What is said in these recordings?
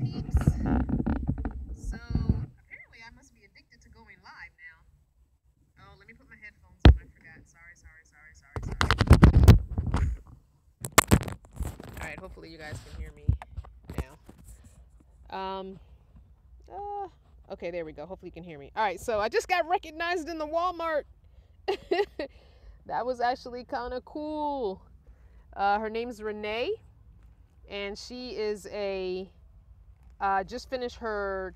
peeps. So apparently I must be addicted to going live now. Oh, let me put my headphones on. I forgot. Sorry. All right, hopefully you guys can hear me now. Okay, there we go. Hopefully you can hear me. All right, so I just got recognized in the Walmart. That was actually kind of cool. Her name's RENEE, and she is just finished her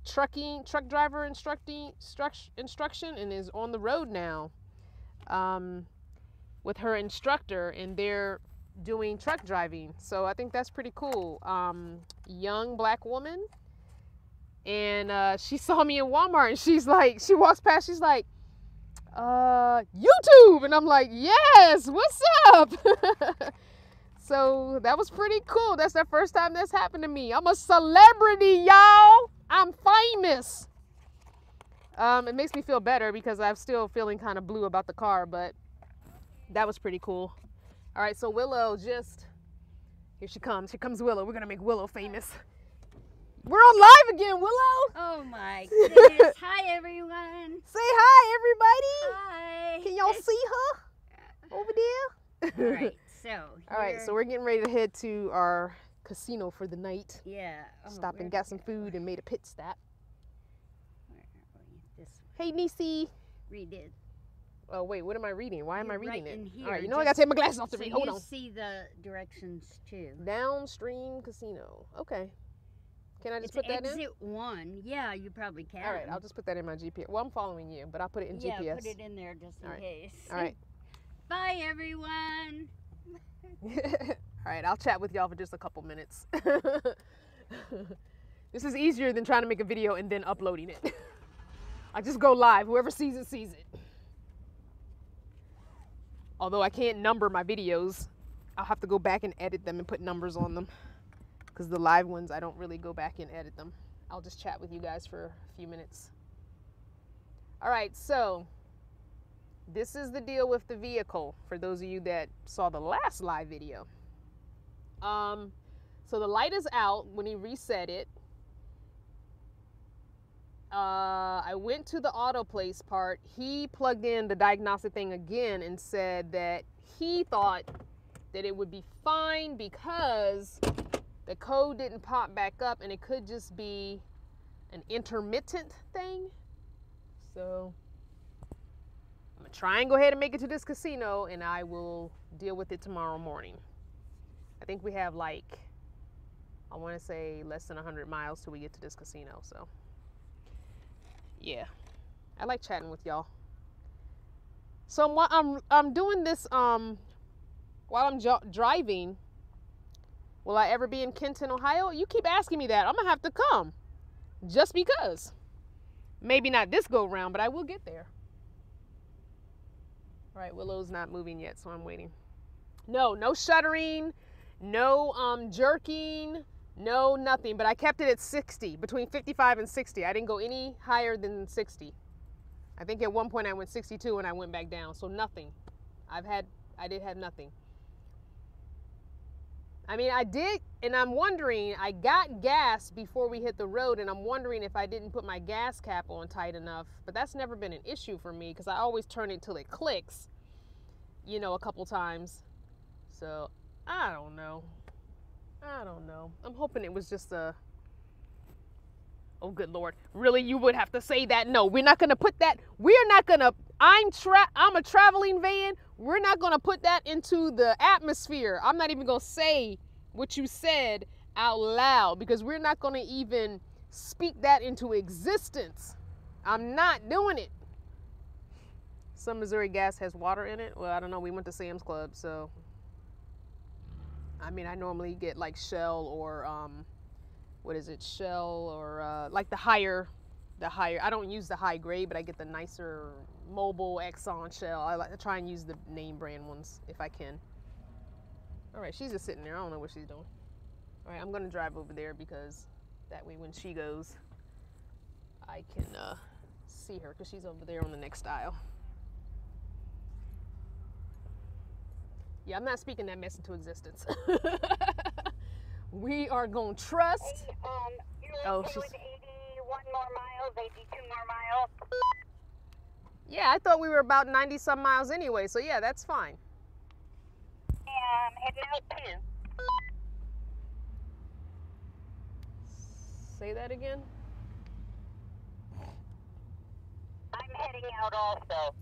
truck driver instruction and is on the road now with her instructor, and they're doing truck driving. So I think that's pretty cool. Young black woman, and she saw me in Walmart, and she walks past, she's like, YouTube, and I'm like, yes, what's up? So that was pretty cool. That's the first time that's happened to me. I'm a celebrity, y'all. I'm famous. It makes me feel better because I'm still feeling kind of blue about the car, but that was pretty cool. All right, so Willow here she comes. Here comes Willow. We're gonna make Willow famous. We're on live again, Willow. Oh my goodness. Hi, everyone. Say hi, everybody. Hi. Can y'all see her over there? All right, All right, so we're getting ready to head to our casino for the night. Yeah. Stopped and got some food and made a pit stop. Where are we? This Hey, Niecy. read it. Oh, wait, what am I reading? Why am I reading right it? in here, All right, you know I got to take my glasses off to so read. Hold you on. see the directions too. Downstream Casino. Okay. Can I just put that in? Exit 1. Yeah, you probably can. All right, I'll just put that in my GPS. Well, I'm following you, but I'll put it in GPS. Yeah, put it in there just in case. All right. Bye, everyone. All right, I'll chat with y'all for just a couple minutes. This is easier than trying to make a video and then uploading it. I just go live. Whoever sees it, sees it. Although I can't number my videos, I'll have to go back and edit them and put numbers on them. Because the live ones, I don't really go back and edit them. I'll just chat with you guys for a few minutes. All right, so this is the deal with the vehicle for those of you that saw the last live video. So the light is out when he reset it. I went to the auto place part. He plugged in the diagnostic thing again and said that he thought that it would be fine because the code didn't pop back up and it could just be an intermittent thing. So I'm gonna try and go ahead and make it to this casino, and I will deal with it tomorrow morning. I think we have I want to say less than 100 miles till we get to this casino. So yeah, I like chatting with y'all. So I'm doing this while I'm driving. Will I ever be in Kenton, Ohio? You keep asking me that. I'm gonna have to come just because. Maybe not this go round, but I will get there. All right, Willow's not moving yet, so I'm waiting. No shuddering, no jerking, no nothing, but I kept it at 60, between 55 and 60. I didn't go any higher than 60. I think at one point I went 62 and I went back down, so nothing. I did have nothing. I mean, I did, and I'm wondering, I got gas before we hit the road, and I'm wondering if I didn't put my gas cap on tight enough, but that's never been an issue for me because I always turn it till it clicks, you know, a couple times. So, I don't know. I'm hoping it was just oh, good Lord. Really, you would have to say that? No, we're not going to put that, I'm a traveling van. We're not going to put that into the atmosphere. I'm not even going to say what you said out loud because we're not going to even speak that into existence. I'm not doing it. Some Missouri gas has water in it. Well, I don't know. We went to Sam's Club, so. I mean, I normally get like Shell or, Shell or like the higher, I don't use the high grade, but I get the nicer Mobil, Exxon, Shell. I like to try and use the name brand ones if I can. All right, she's just sitting there. I don't know what she's doing. All right, I'm gonna drive over there because that way when she goes, I can see her because she's over there on the next aisle. Yeah, I'm not speaking that mess into existence. We are going to trust. Hey, you're Oh, okay she's... with 81 more miles, 82 more miles? Yeah, I thought we were about 90 some miles anyway, so yeah, that's fine. Yeah, I'm heading out too. Say that again. I'm heading out also.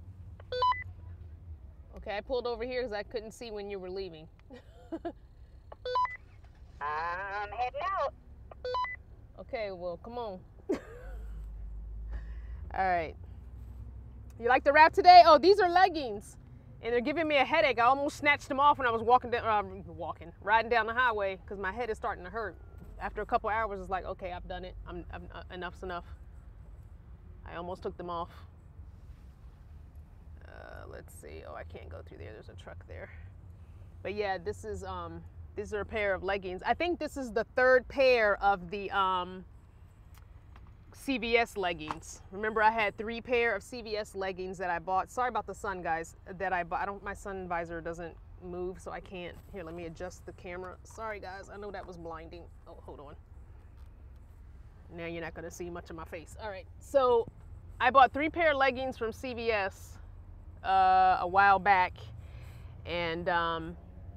Okay, I pulled over here because I couldn't see when you were leaving. I'm heading out. Okay, well, come on. All right. You like the wrap today? Oh, these are leggings. And they're giving me a headache. I almost snatched them off when I was riding down the highway because my head is starting to hurt. After a couple hours, it's like, okay, I've done it. Enough's enough. I almost took them off. Let's see. Oh, I can't go through there. There's a truck there. But yeah, these are a pair of leggings. I think this is the third pair of the CVS leggings. Remember, I had 3 pair of CVS leggings that I bought. Sorry about the sun, guys, that I bought. My sun visor doesn't move, so I can't. Here, let me adjust the camera. Sorry, guys. I know that was blinding. Oh, hold on. Now you're not going to see much of my face. All right. So I bought 3 pair of leggings from CVS a while back, and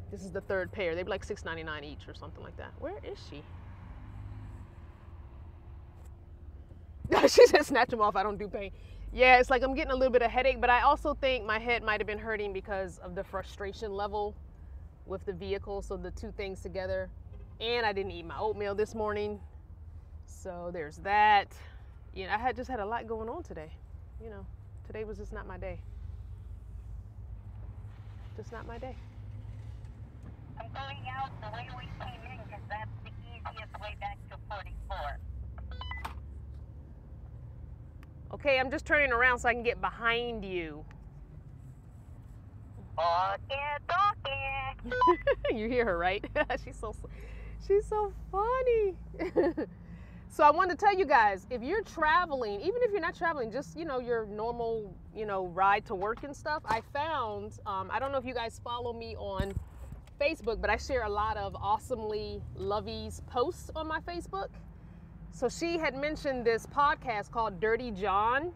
this is the third pair. They'd be like $6.99 each or something like that. Where is she? She said snatch them off. I don't do pain. Yeah, it's like I'm getting a little bit of headache, but I also think my head might have been hurting because of the frustration level with the vehicle. So the two things together. And I didn't eat my oatmeal this morning. So there's that. You know, I just had a lot going on today. You know, today was just not my day. Just not my day. I'm going out the way we came in because that's the easiest way back to 44. Okay, I'm just turning around so I can get behind you. Okay. You hear her, right? She's so funny. So I wanted to tell you guys, if you're traveling, even if you're not traveling, just, you know, your normal, you know, ride to work and stuff, I found, I don't know if you guys follow me on Facebook, but I share a lot of Awesomely Lovey's posts on my Facebook. So she had mentioned this podcast called Dirty John.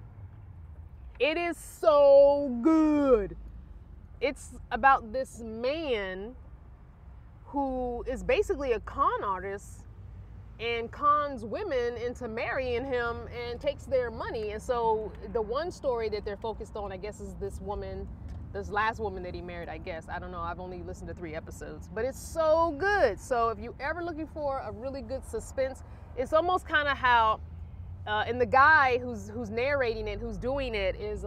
It is so good. It's about this man who is basically a con artist and cons women into marrying him and takes their money. And so the one story that they're focused on, I guess, is this woman, this last woman that he married, I guess. I don't know. I've only listened to 3 episodes, but it's so good. So if you're ever looking for a really good suspense, it's almost kind of how, and the guy who's narrating it, who's doing it, is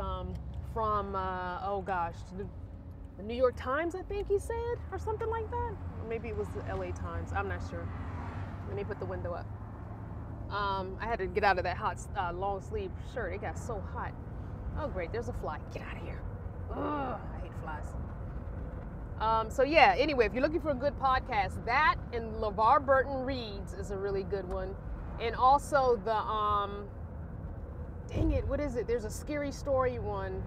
from, oh gosh, the New York Times, I think he said, or something like that. Or maybe it was the LA Times. I'm not sure. Let me put the window up. I had to get out of that hot long sleeve shirt. It got so hot. Oh great, there's a fly. Get out of here. Ugh, I hate flies. So yeah, anyway, if you're looking for a good podcast, that and LeVar Burton Reads is a really good one. And also the, dang it, what is it? There's a scary story one.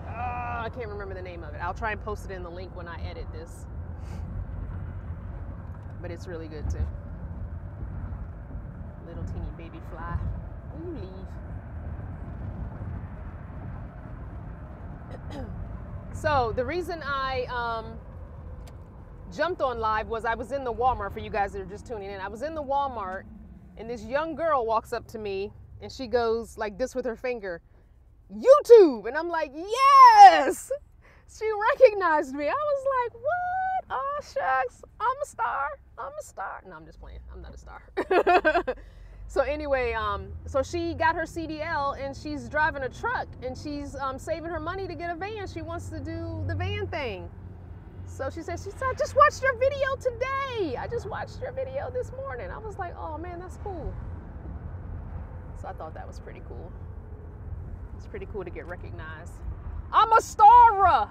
I can't remember the name of it. I'll try and post it in the link when I edit this. But it's really good too. Little teeny baby fly. Will you leave? So the reason I jumped on live was I was in the Walmart, for you guys that are just tuning in. I was in the Walmart and this young girl walks up to me and she goes like this with her finger, YouTube. And I'm like, yes! She recognized me. I was like, what? Oh, shucks. I'm a star. I'm a star. No, I'm just playing. I'm not a star. So anyway, so she got her CDL and she's driving a truck and she's saving her money to get a van. She wants to do the van thing. So she said, I just watched your video today. I just watched your video this morning. I was like, oh man, that's cool. So I thought that was pretty cool. It's pretty cool to get recognized. I'm a star.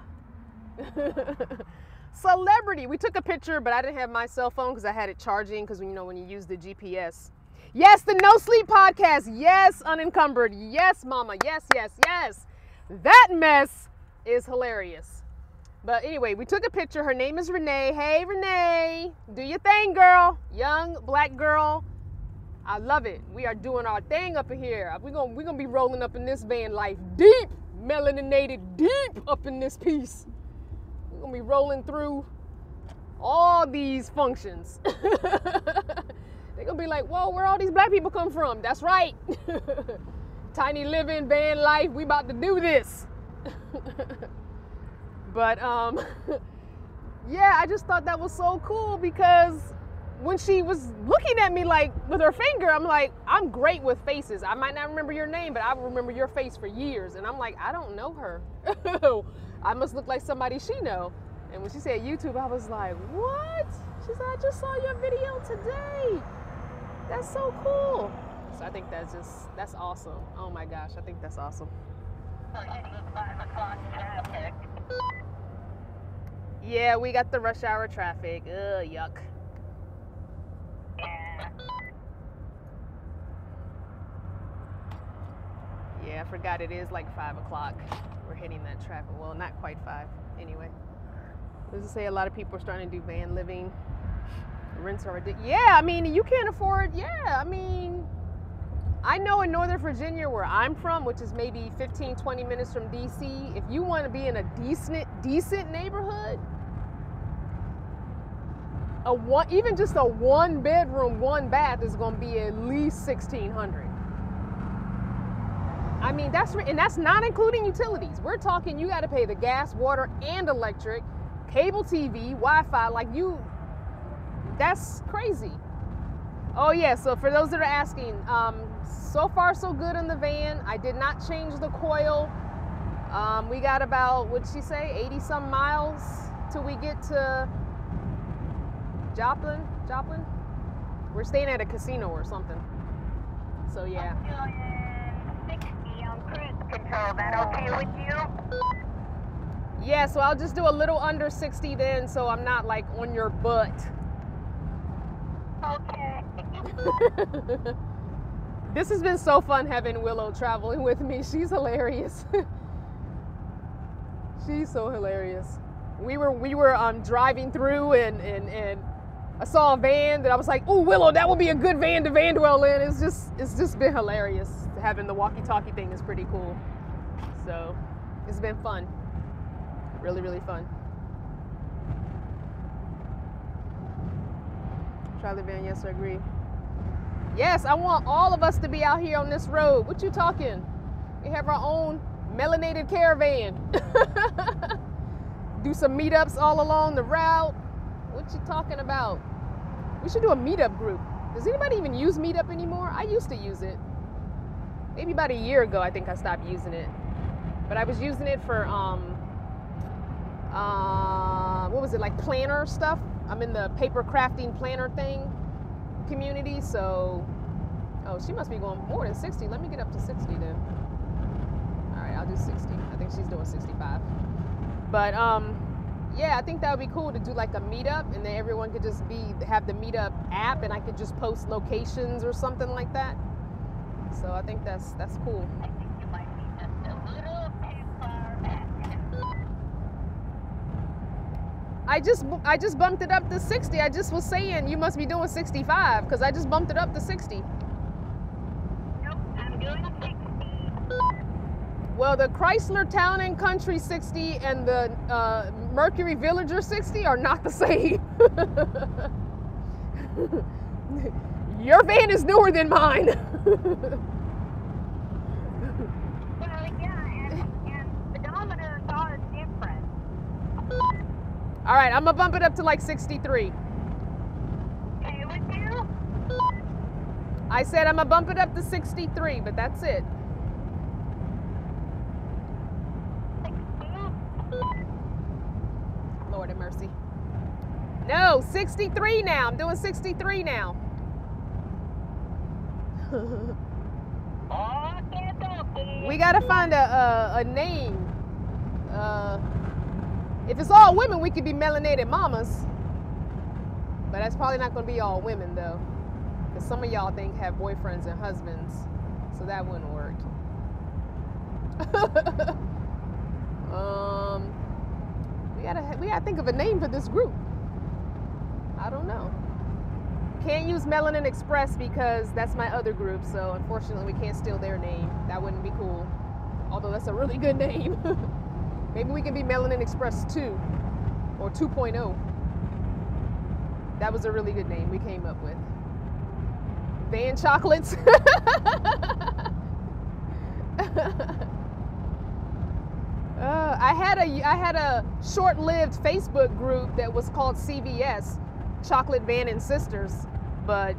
Celebrity. We took a picture, but I didn't have my cell phone because I had it charging, because, you know, when you use the GPS. Yes, the No Sleep podcast. Yes, Unencumbered. Yes, mama. Yes, yes, yes. That mess is hilarious. But anyway, we took a picture. Her name is Renee. Hey, Renee, do your thing, girl. Young black girl. I love it. We are doing our thing up in here. We're gonna be rolling up in this van life deep, melaninated deep up in this piece. We're gonna be rolling through all these functions. They're gonna be like, whoa, where all these black people come from? That's right. Tiny living, van life, we about to do this. But yeah, I just thought that was so cool because when she was looking at me like with her finger, I'm like, I'm great with faces. I might not remember your name, but I will remember your face for years. And I'm like, I don't know her. I must look like somebody she know. And when she said YouTube, I was like, what? She said, I just saw your video today. That's so cool. So I think that's awesome. Oh my gosh, I think that's awesome. We're hitting 5 o'clock traffic. Yeah, we got the rush hour traffic. Ugh, yuck. Yeah. Yeah, I forgot it is like 5 o'clock. We're hitting that traffic. Well, not quite 5. Anyway. Let's just say a lot of people are starting to do van living. Rents are ridiculous. Yeah, I mean, you can't afford, yeah, I mean, I know in Northern Virginia where I'm from, which is maybe 15, 20 minutes from DC, if you want to be in a decent neighborhood, even just a 1 bedroom, 1 bath is going to be at least $1,600. I mean, that's not including utilities. We're talking you got to pay the gas, water, and electric, cable TV, Wi-Fi, that's crazy. Oh yeah, so for those that are asking, so far so good in the van. I did not change the coil. We got about, what'd she say, 80 some miles till we get to Joplin? We're staying at a casino or something. So yeah. I'm doing 60 on cruise control. That okay with you? Yeah, so I'll just do a little under 60 then, so I'm not like on your butt. Okay. This has been so fun having Willow traveling with me. She's hilarious. She's so hilarious. We were driving through and I saw a van that I was like, "Ooh, Willow, that would be a good van to van dwell in." It's just been hilarious. Having the walkie-talkie thing is pretty cool. So it's been fun. Really, really fun. Charlie Van, yes, I agree. Yes, I want all of us to be out here on this road. What you talking? We have our own melanated caravan. Do some meetups all along the route. What you talking about? We should do a meetup group. Does anybody even use Meetup anymore? I used to use it. Maybe about a year ago, I think I stopped using it. But I was using it for, what was it, like planner stuff? I'm in the paper crafting planner thing community, so, oh, she must be going more than 60. Let me get up to 60 then. All right, I'll do 60. I think she's doing 65. But, yeah, I think that would be cool to do like a meetup, and then everyone could just have the meetup app, and I could just post locations or something like that. So I think that's cool. I think you might be just a little too far back. I just bumped it up to 60. I just was saying you must be doing 65 because I just bumped it up to 60. Nope, I'm doing 60. Well, the Chrysler Town and Country 60 and the Mercury Villager 60 are not the same. Your van is newer than mine. Well, yeah, and speedometers are different. All right, I'm gonna bump it up to like 63. Okay with you? I said I'm gonna bump it up to 63, but that's it. 60? Lord have mercy. No, 63 now. I'm doing 63 now. Okay. We gotta find a name. If it's all women, we could be melanated mamas. But that's probably not gonna be all women though. Because some of y'all think have boyfriends and husbands. So that wouldn't work. We gotta think of a name for this group. I don't know. Can't use Melanin Express because that's my other group, so unfortunately we can't steal their name. That wouldn't be cool. Although that's a really good name. Maybe we can be Melanin Express 2 or 2.0. That was a really good name we came up with. Van Chocolates. I had a short-lived Facebook group that was called CVS, Chocolate Van and Sisters, but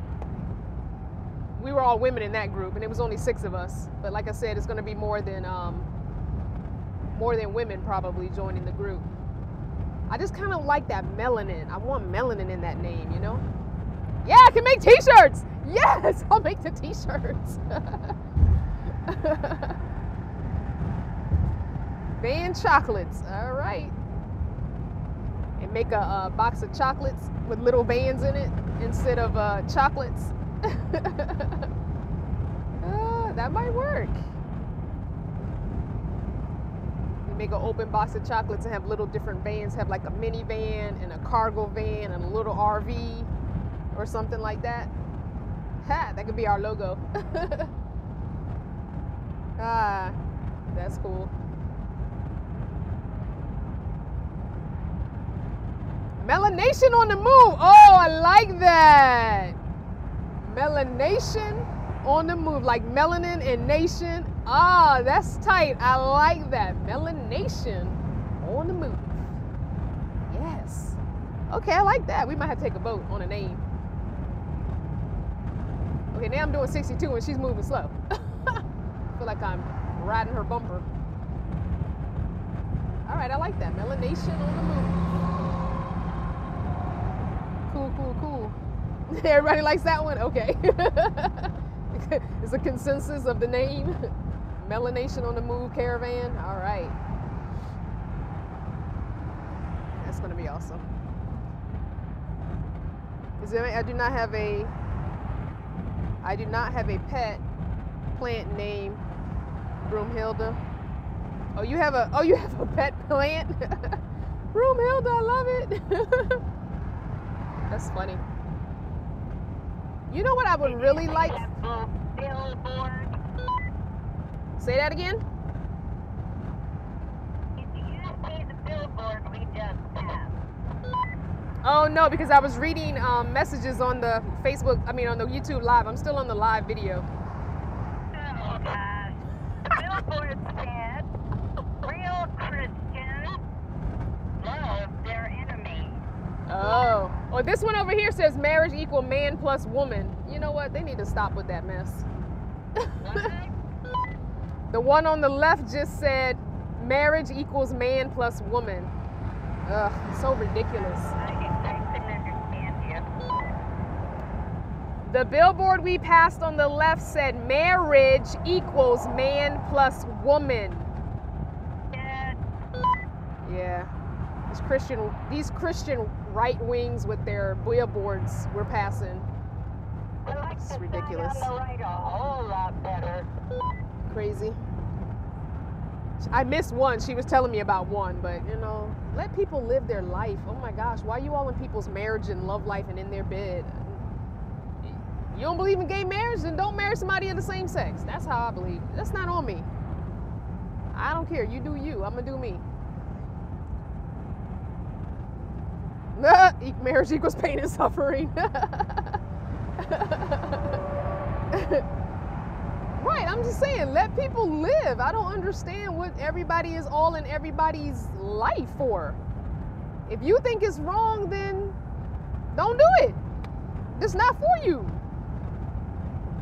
we were all women in that group, and it was only 6 of us. But like I said, it's going to be more than women probably joining the group. I just kind of like that melanin. I want melanin in that name, you know? Yeah, I can make t-shirts. Yes, I'll make the t-shirts. Van Chocolates, all right. And make a box of chocolates with little vans in it instead of chocolates. That might work. You make an open box of chocolates and have little different vans, have like a minivan and a cargo van and a little RV or something like that. Ha, that could be our logo. Ah, that's cool. Melanation on the move. Oh, I like that. Melanation on the move, like melanin and nation. Ah, that's tight. I like that. Melanation on the move. Yes. Okay, I like that. We might have to take a vote on a name. Okay, now I'm doing 62 and she's moving slow. I feel like I'm riding her bumper. All right, I like that. Melanation on the move. Cool. Everybody likes that one? Okay. It's a consensus of the name. Melanation on the Move Caravan. All right. That's going to be awesome. I do not have a pet plant named Broomhilda. Oh, you have a pet plant? Broomhilda, I love it. That's funny. You know what I would really like? Billboard. Say that again? Did you see the billboard we just passed? Oh no, because I was reading messages on the Facebook, on the YouTube live. I'm still on the live video. Oh gosh. The billboard said, real Christians love their enemies. Oh, this one over here says marriage equal man plus woman. You know what? They need to stop with that mess. The one on the left just said marriage equals man plus woman. Ugh, so ridiculous. I couldn't understand you. The billboard we passed on the left said marriage equals man plus woman. Yeah. These Christian right wings with their billboards we're passing. I like It's the ridiculous. sign on the right a whole lot better. Crazy. I missed one. She was telling me about one, but let people live their life. Oh my gosh, why are you all in people's marriage and love life and in their bed? You don't believe in gay marriage? Then don't marry somebody of the same sex. That's how I believe. That's not on me. I don't care. You do you. I'm gonna do me. Marriage equals pain and suffering. Right, I'm just saying, let people live. I don't understand what everybody is all in everybody's life for. If you think it's wrong, then don't do it. It's not for you.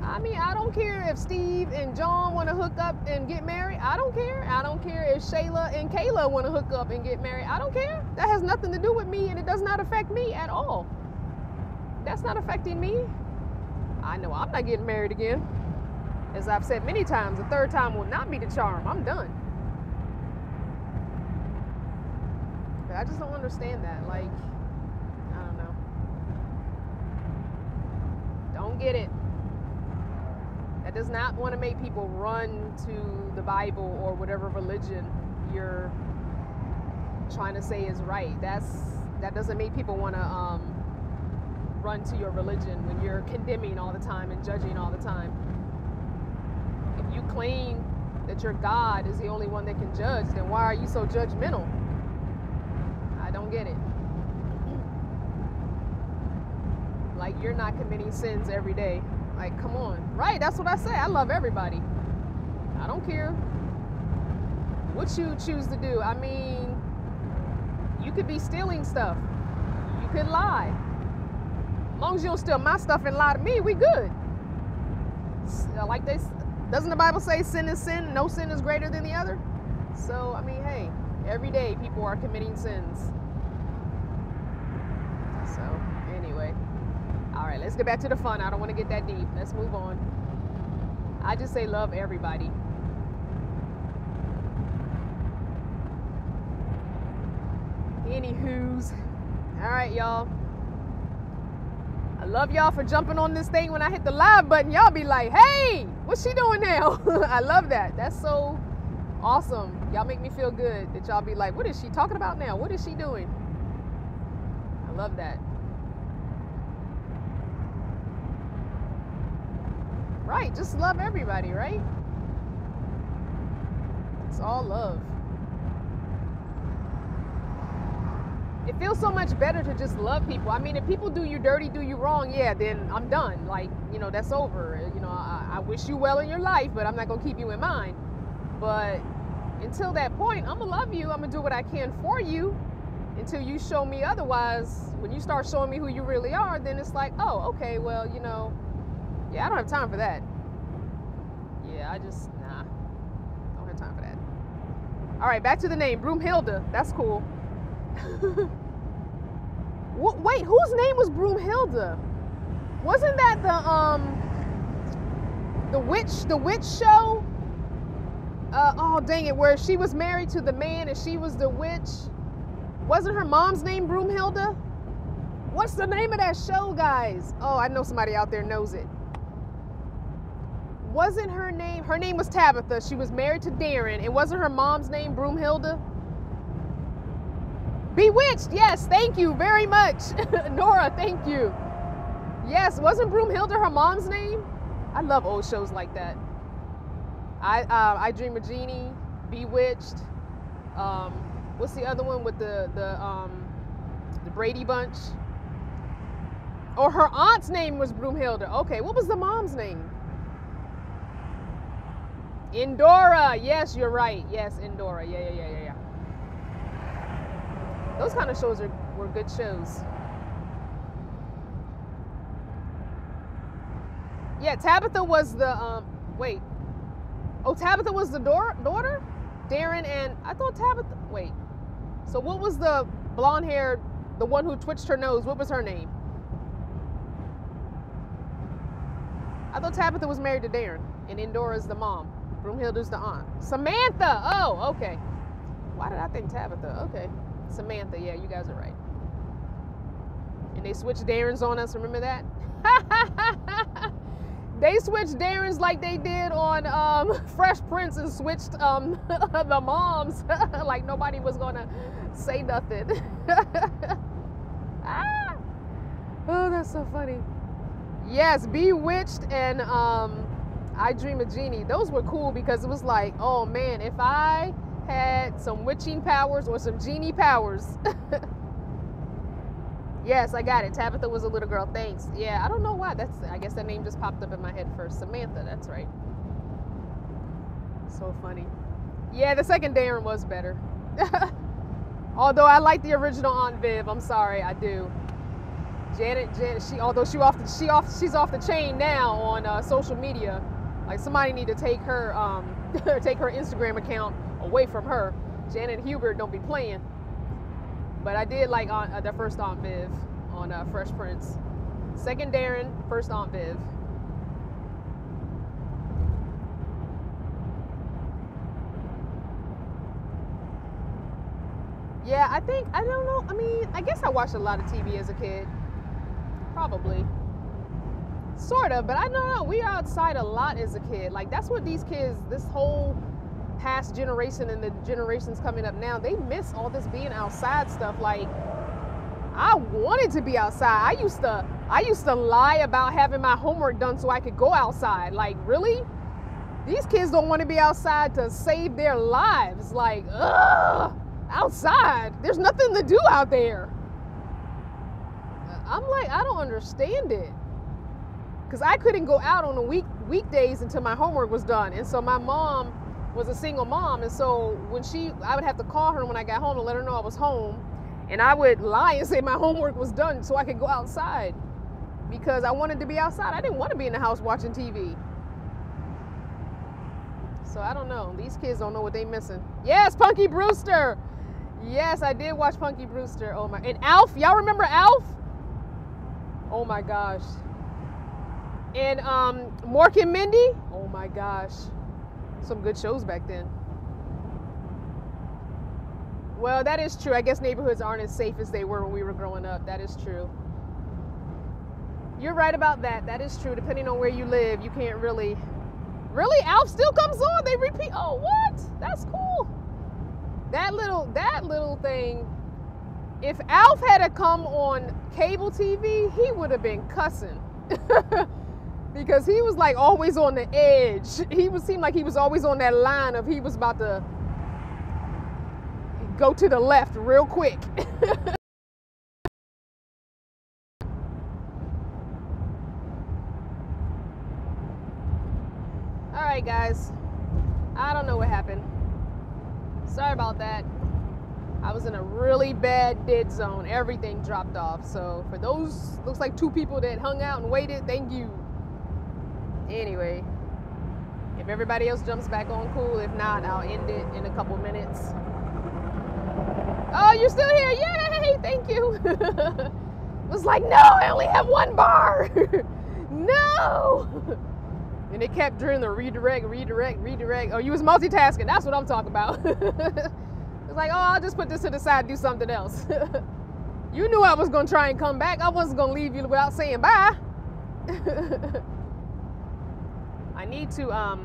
I don't care if Steve and John want to hook up and get married. I don't care. I don't care if Shayla and Kayla want to hook up and get married. I don't care. That has nothing to do with me, and it does not affect me at all. That's not affecting me. I know I'm not getting married again. As I've said many times, the third time will not be the charm. I'm done. But I just don't understand that. Like, I don't know. Don't get it. That does not want to make people run to the Bible or whatever religion you're trying to say is right. That doesn't make people want to run to your religion when you're condemning all the time and judging all the time. If you claim that your God is the only one that can judge, then why are you so judgmental? I don't get it. Like, you're not committing sins every day. Like, come on. Right, that's what I say. I love everybody. I don't care what you choose to do. I mean, you could be stealing stuff. You could lie. As long as you don't steal my stuff and lie to me, we good. Like this, doesn't the Bible say sin is sin? No sin is greater than the other? So, I mean, hey, every day people are committing sins. So, anyway. All right, let's get back to the fun. I don't want to get that deep. Let's move on. I just say love everybody. Anywho's. All right, y'all. I love y'all for jumping on this thing when I hit the live button. Y'all be like, hey, what's she doing now? I love that. That's so awesome. Y'all make me feel good that y'all be like, what is she talking about now? What is she doing? I love that. Right, just love everybody, right? It's all love. It feels so much better to just love people. I mean, if people do you dirty, do you wrong, yeah, then I'm done. Like, you know, that's over. You know, I wish you well in your life, but I'm not going to keep you in mind. But until that point, I'm going to love you. I'm going to do what I can for you until you show me otherwise. When you start showing me who you really are, then it's like, oh, okay, well, you know, yeah, I don't have time for that. Yeah, don't have time for that. All right, back to the name, Broomhilda. That's cool. Wait, whose name was Broomhilda? Wasn't that the witch show? Oh dang it, where she was married to the man and she was the witch. Wasn't her mom's name Broomhilda? What's the name of that show, guys? Oh, I know somebody out there knows it. Wasn't her name was Tabitha. She was married to Darren, and wasn't her mom's name Broomhilda? Bewitched, yes, thank you very much. Nora, thank you. Yes, wasn't Broomhilda her mom's name? I love old shows like that. I Dream of Jeannie, Bewitched. What's the other one with the Brady Bunch? Or her aunt's name was Broomhilda. Okay, what was the mom's name? Endora. Yes, you're right. Yes, Endora. Yeah. Those kind of shows were good shows. Yeah, Tabitha was the wait. Oh, Tabitha was the daughter? Darren and I thought Tabitha. Wait. So what was the blonde-haired, the one who twitched her nose? What was her name? I thought Tabitha was married to Darren and Endora's the mom. Broomhilda's the aunt. Samantha. Oh, okay. Why did I think Tabitha? Okay. Samantha. Yeah, you guys are right. And they switched Darren's on us. Remember that? They switched Darren's like they did on Fresh Prince and switched the moms like nobody was gonna say nothing. Ah! Oh, that's so funny. Yes, Bewitched and I Dream of Jeannie. Those were cool because it was like, oh man, if I had some witching powers or some genie powers. Yes, I got it. Tabitha was a little girl. Thanks. Yeah, I don't know why. I guess that name just popped up in my head first. Samantha, that's right. So funny. Yeah, the second Darren was better. Although I like the original Aunt Viv. I'm sorry, I do. Janet, although she's off the chain now on social media. Like somebody need to take her take her Instagram account away from her. Janet Hubert don't be playing. But I did like the first Aunt Viv on Fresh Prince. Second Darren, first Aunt Viv. Yeah, I don't know. I mean, I guess I watched a lot of TV as a kid. Probably. Sort of, but I don't know. We were outside a lot as a kid. Like, that's what these kids, this whole past generation and the generations coming up now, they miss all this being outside stuff. Like, I wanted to be outside. I used to lie about having my homework done so I could go outside. Like, really? These kids don't want to be outside to save their lives. Like, ugh, outside. There's nothing to do out there. I'm like, I don't understand it. Because I couldn't go out on the weekdays until my homework was done. And so my mom was a single mom. And so when I would have to call her when I got home to let her know I was home. And I would lie and say my homework was done so I could go outside. Because I wanted to be outside. I didn't want to be in the house watching TV. So I don't know. These kids don't know what they missing. Yes, Punky Brewster. Yes, I did watch Punky Brewster. Oh my. And Alf. Y'all remember Alf? Oh my gosh. And Mork and Mindy. Oh my gosh. Some good shows back then. Well, that is true. I guess neighborhoods aren't as safe as they were when we were growing up. That is true. You're right about that. That is true. Depending on where you live, you can't really... Really? Alf still comes on? They repeat? Oh, what? That's cool. That little thing... If Alf had come on cable TV, he would have been cussing. Because he was like always on the edge. Seemed like he was always on that line of he was about to go to the left real quick. All right, guys. I don't know what happened. Sorry about that. I was in a really bad dead zone. Everything dropped off. So for those, looks like 2 people that hung out and waited, thank you. Anyway, if everybody else jumps back on, cool. If not, I'll end it in a couple minutes. Oh, you're still here. Yay, thank you. It was like, no, I only have 1 bar. No. And it kept doing the redirect. Oh, you was multitasking. That's what I'm talking about. It's like, oh, I'll just put this to the side and do something else. You knew I was going to try and come back. I wasn't going to leave you without saying bye. I need to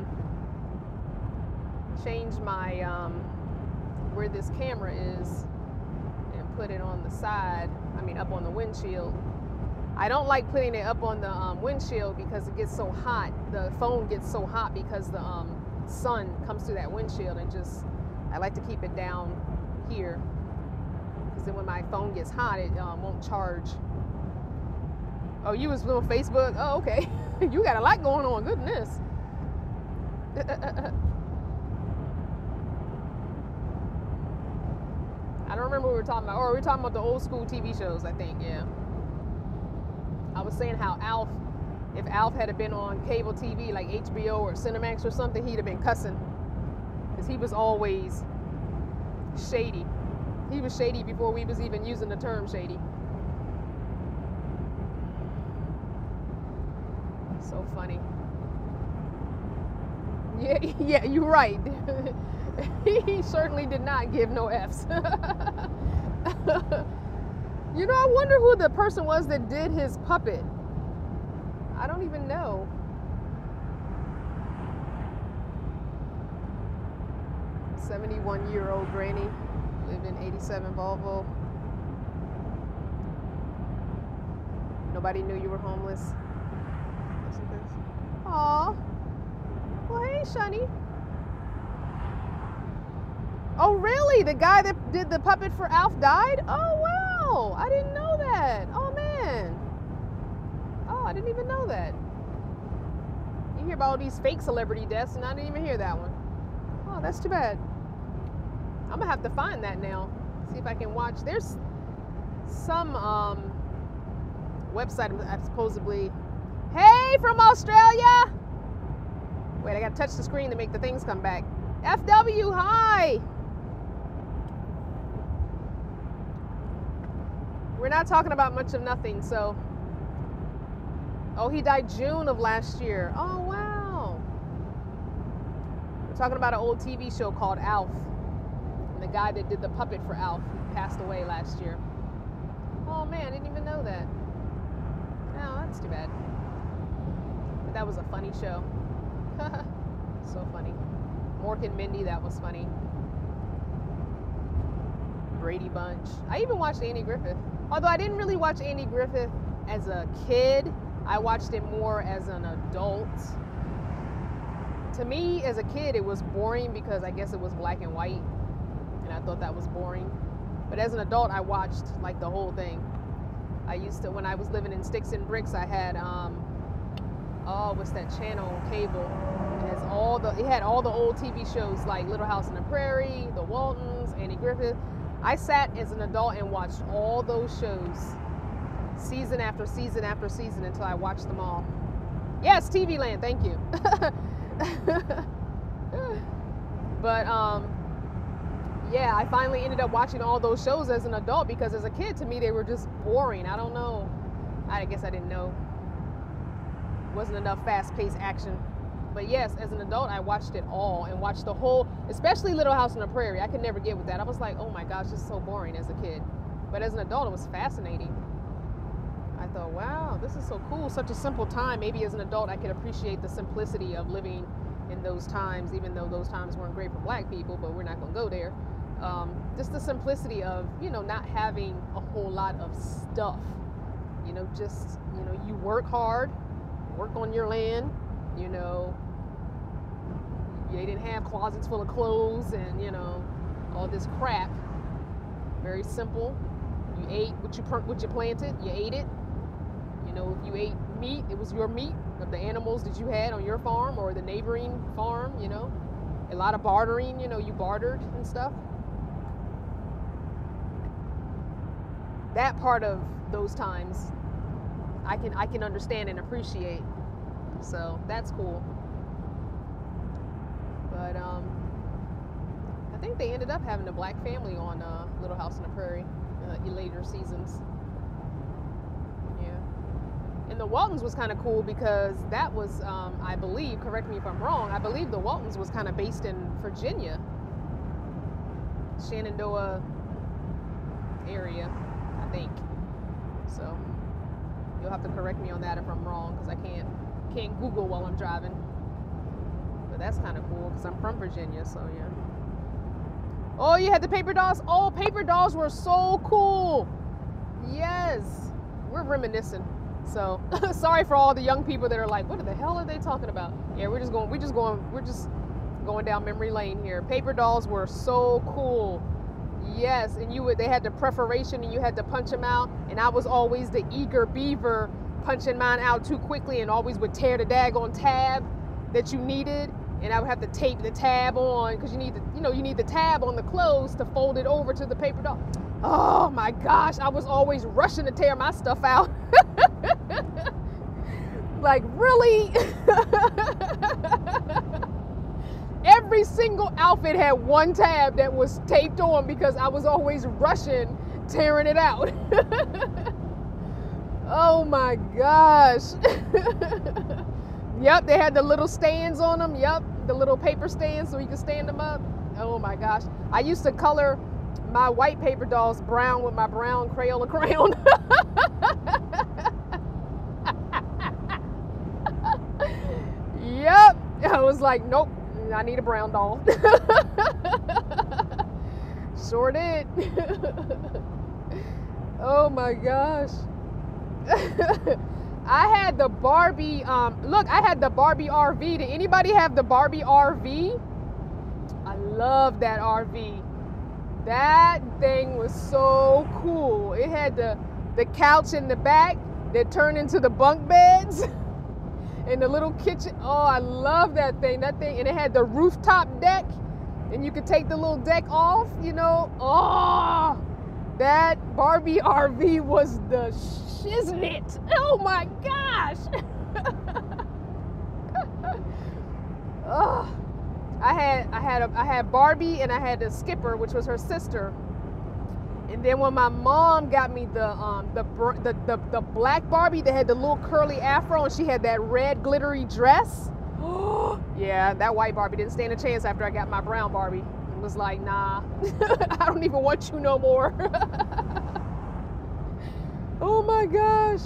change my, where this camera is and put it on the side. I mean, up on the windshield. I don't like putting it up on the windshield because it gets so hot. The phone gets so hot because the sun comes through that windshield and just... I like to keep it down here because then when my phone gets hot, it won't charge. Oh, you was doing Facebook? Oh, okay. You got a lot going on. Goodness. I don't remember what we were talking about. Or we were talking about the old school TV shows, I think. Yeah. I was saying how Alf, if Alf had been on cable TV like HBO or Cinemax or something, he'd have been cussing. Because he was always shady. He was shady before we was even using the term shady. So funny. Yeah, you're right. He certainly did not give no Fs. You know, I wonder who the person was that did his puppet. I don't even know. 71-year-old granny, lived in 87 Volvo. Nobody knew you were homeless. Aw. Well, hey, Shunny. Oh, really? The guy that did the puppet for Alf died? Oh, wow. I didn't know that. Oh, man. Oh, I didn't even know that. You hear about all these fake celebrity deaths, and I didn't even hear that one. Oh, that's too bad. I'm gonna have to find that now. See if I can watch. There's some website I supposedly. Hey, from Australia. Wait, I gotta touch the screen to make the things come back. FW, hi. We're not talking about much of nothing, so. Oh, he died June of last year. Oh, wow. We're talking about an old TV show called Alf. And the guy that did the puppet for Alf passed away last year. Oh man, I didn't even know that. Oh, that's too bad. But that was a funny show. So funny. Mork and Mindy, that was funny. Brady Bunch. I even watched Andy Griffith. Although I didn't really watch Andy Griffith as a kid. I watched it more as an adult. To me, as a kid, it was boring because I guess it was black and white. And I thought that was boring. But as an adult, I watched like the whole thing. I used to, when I was living in Sticks and Bricks, I had, what's that channel, cable. It had all the old TV shows like Little House on the Prairie, The Waltons, Andy Griffith. I sat as an adult and watched all those shows, season after season after season, until I watched them all. Yes, TV Land, thank you. But yeah, I finally ended up watching all those shows as an adult because as a kid, to me, they were just boring. I don't know. I guess I didn't know. Wasn't enough fast-paced action. But yes, as an adult, I watched it all and watched the whole, especially Little House on the Prairie. I could never get with that. I was like, oh my gosh, this is so boring as a kid. But as an adult, it was fascinating. I thought, wow, this is so cool. Such a simple time. Maybe as an adult, I could appreciate the simplicity of living in those times, even though those times weren't great for black people, but we're not going to go there. Just the simplicity of, you know, not having a whole lot of stuff. You know, just, you know, you work hard, work on your land, you know. They didn't have closets full of clothes and, you know, all this crap. Very simple. You ate what you planted, you ate it. You know, if you ate meat, it was your meat of the animals that you had on your farm or the neighboring farm, you know. A lot of bartering, you know, you bartered and stuff. That part of those times I can understand and appreciate. So that's cool. But I think they ended up having a black family on Little House on the Prairie in later seasons. Yeah. And the Waltons was kind of cool because that was, I believe, correct me if I'm wrong, I believe the Waltons was kind of based in Virginia. Shenandoah area, I think. So you'll have to correct me on that if I'm wrong because I can't Google while I'm driving. But that's kind of cool because I'm from Virginia, so yeah. Oh, you had the paper dolls? Oh, paper dolls were so cool. Yes. We're reminiscing. So sorry for all the young people that are like, what the hell are they talking about? Yeah, we're just going down memory lane here. Paper dolls were so cool. Yes, and they had the perforation and you had to punch them out, and I was always the eager beaver punching mine out too quickly and always would tear the daggone tab that you needed, and I would have to tape the tab on because you need the tab on the clothes to fold it over to the paper doll. Oh my gosh, I was always rushing to tear my stuff out. Like, really? Every single outfit had one tab that was taped on because I was always rushing, tearing it out. Oh my gosh. Yep, they had the little stands on them. Yep, the little paper stands so you can stand them up. Oh my gosh. I used to color my white paper dolls brown with my brown Crayola crayon. Yep. I was like, nope, I need a brown doll. Sure did. Oh my gosh. I had the Barbie, look, I had the Barbie RV. Did anybody have the Barbie RV? I love that RV. That thing was so cool. It had the couch in the back that turned into the bunk beds and the little kitchen. Oh, I love that thing. And it had the rooftop deck, and you could take the little deck off, you know. Oh, that Barbie RV was the shiznit. Oh my gosh. Oh, I had Barbie, and I had the Skipper, which was her sister. And then when my mom got me the black Barbie that had the little curly afro and she had that red glittery dress. Yeah, that white Barbie didn't stand a chance after I got my brown Barbie. It was like, nah, I don't even want you no more. Oh my gosh.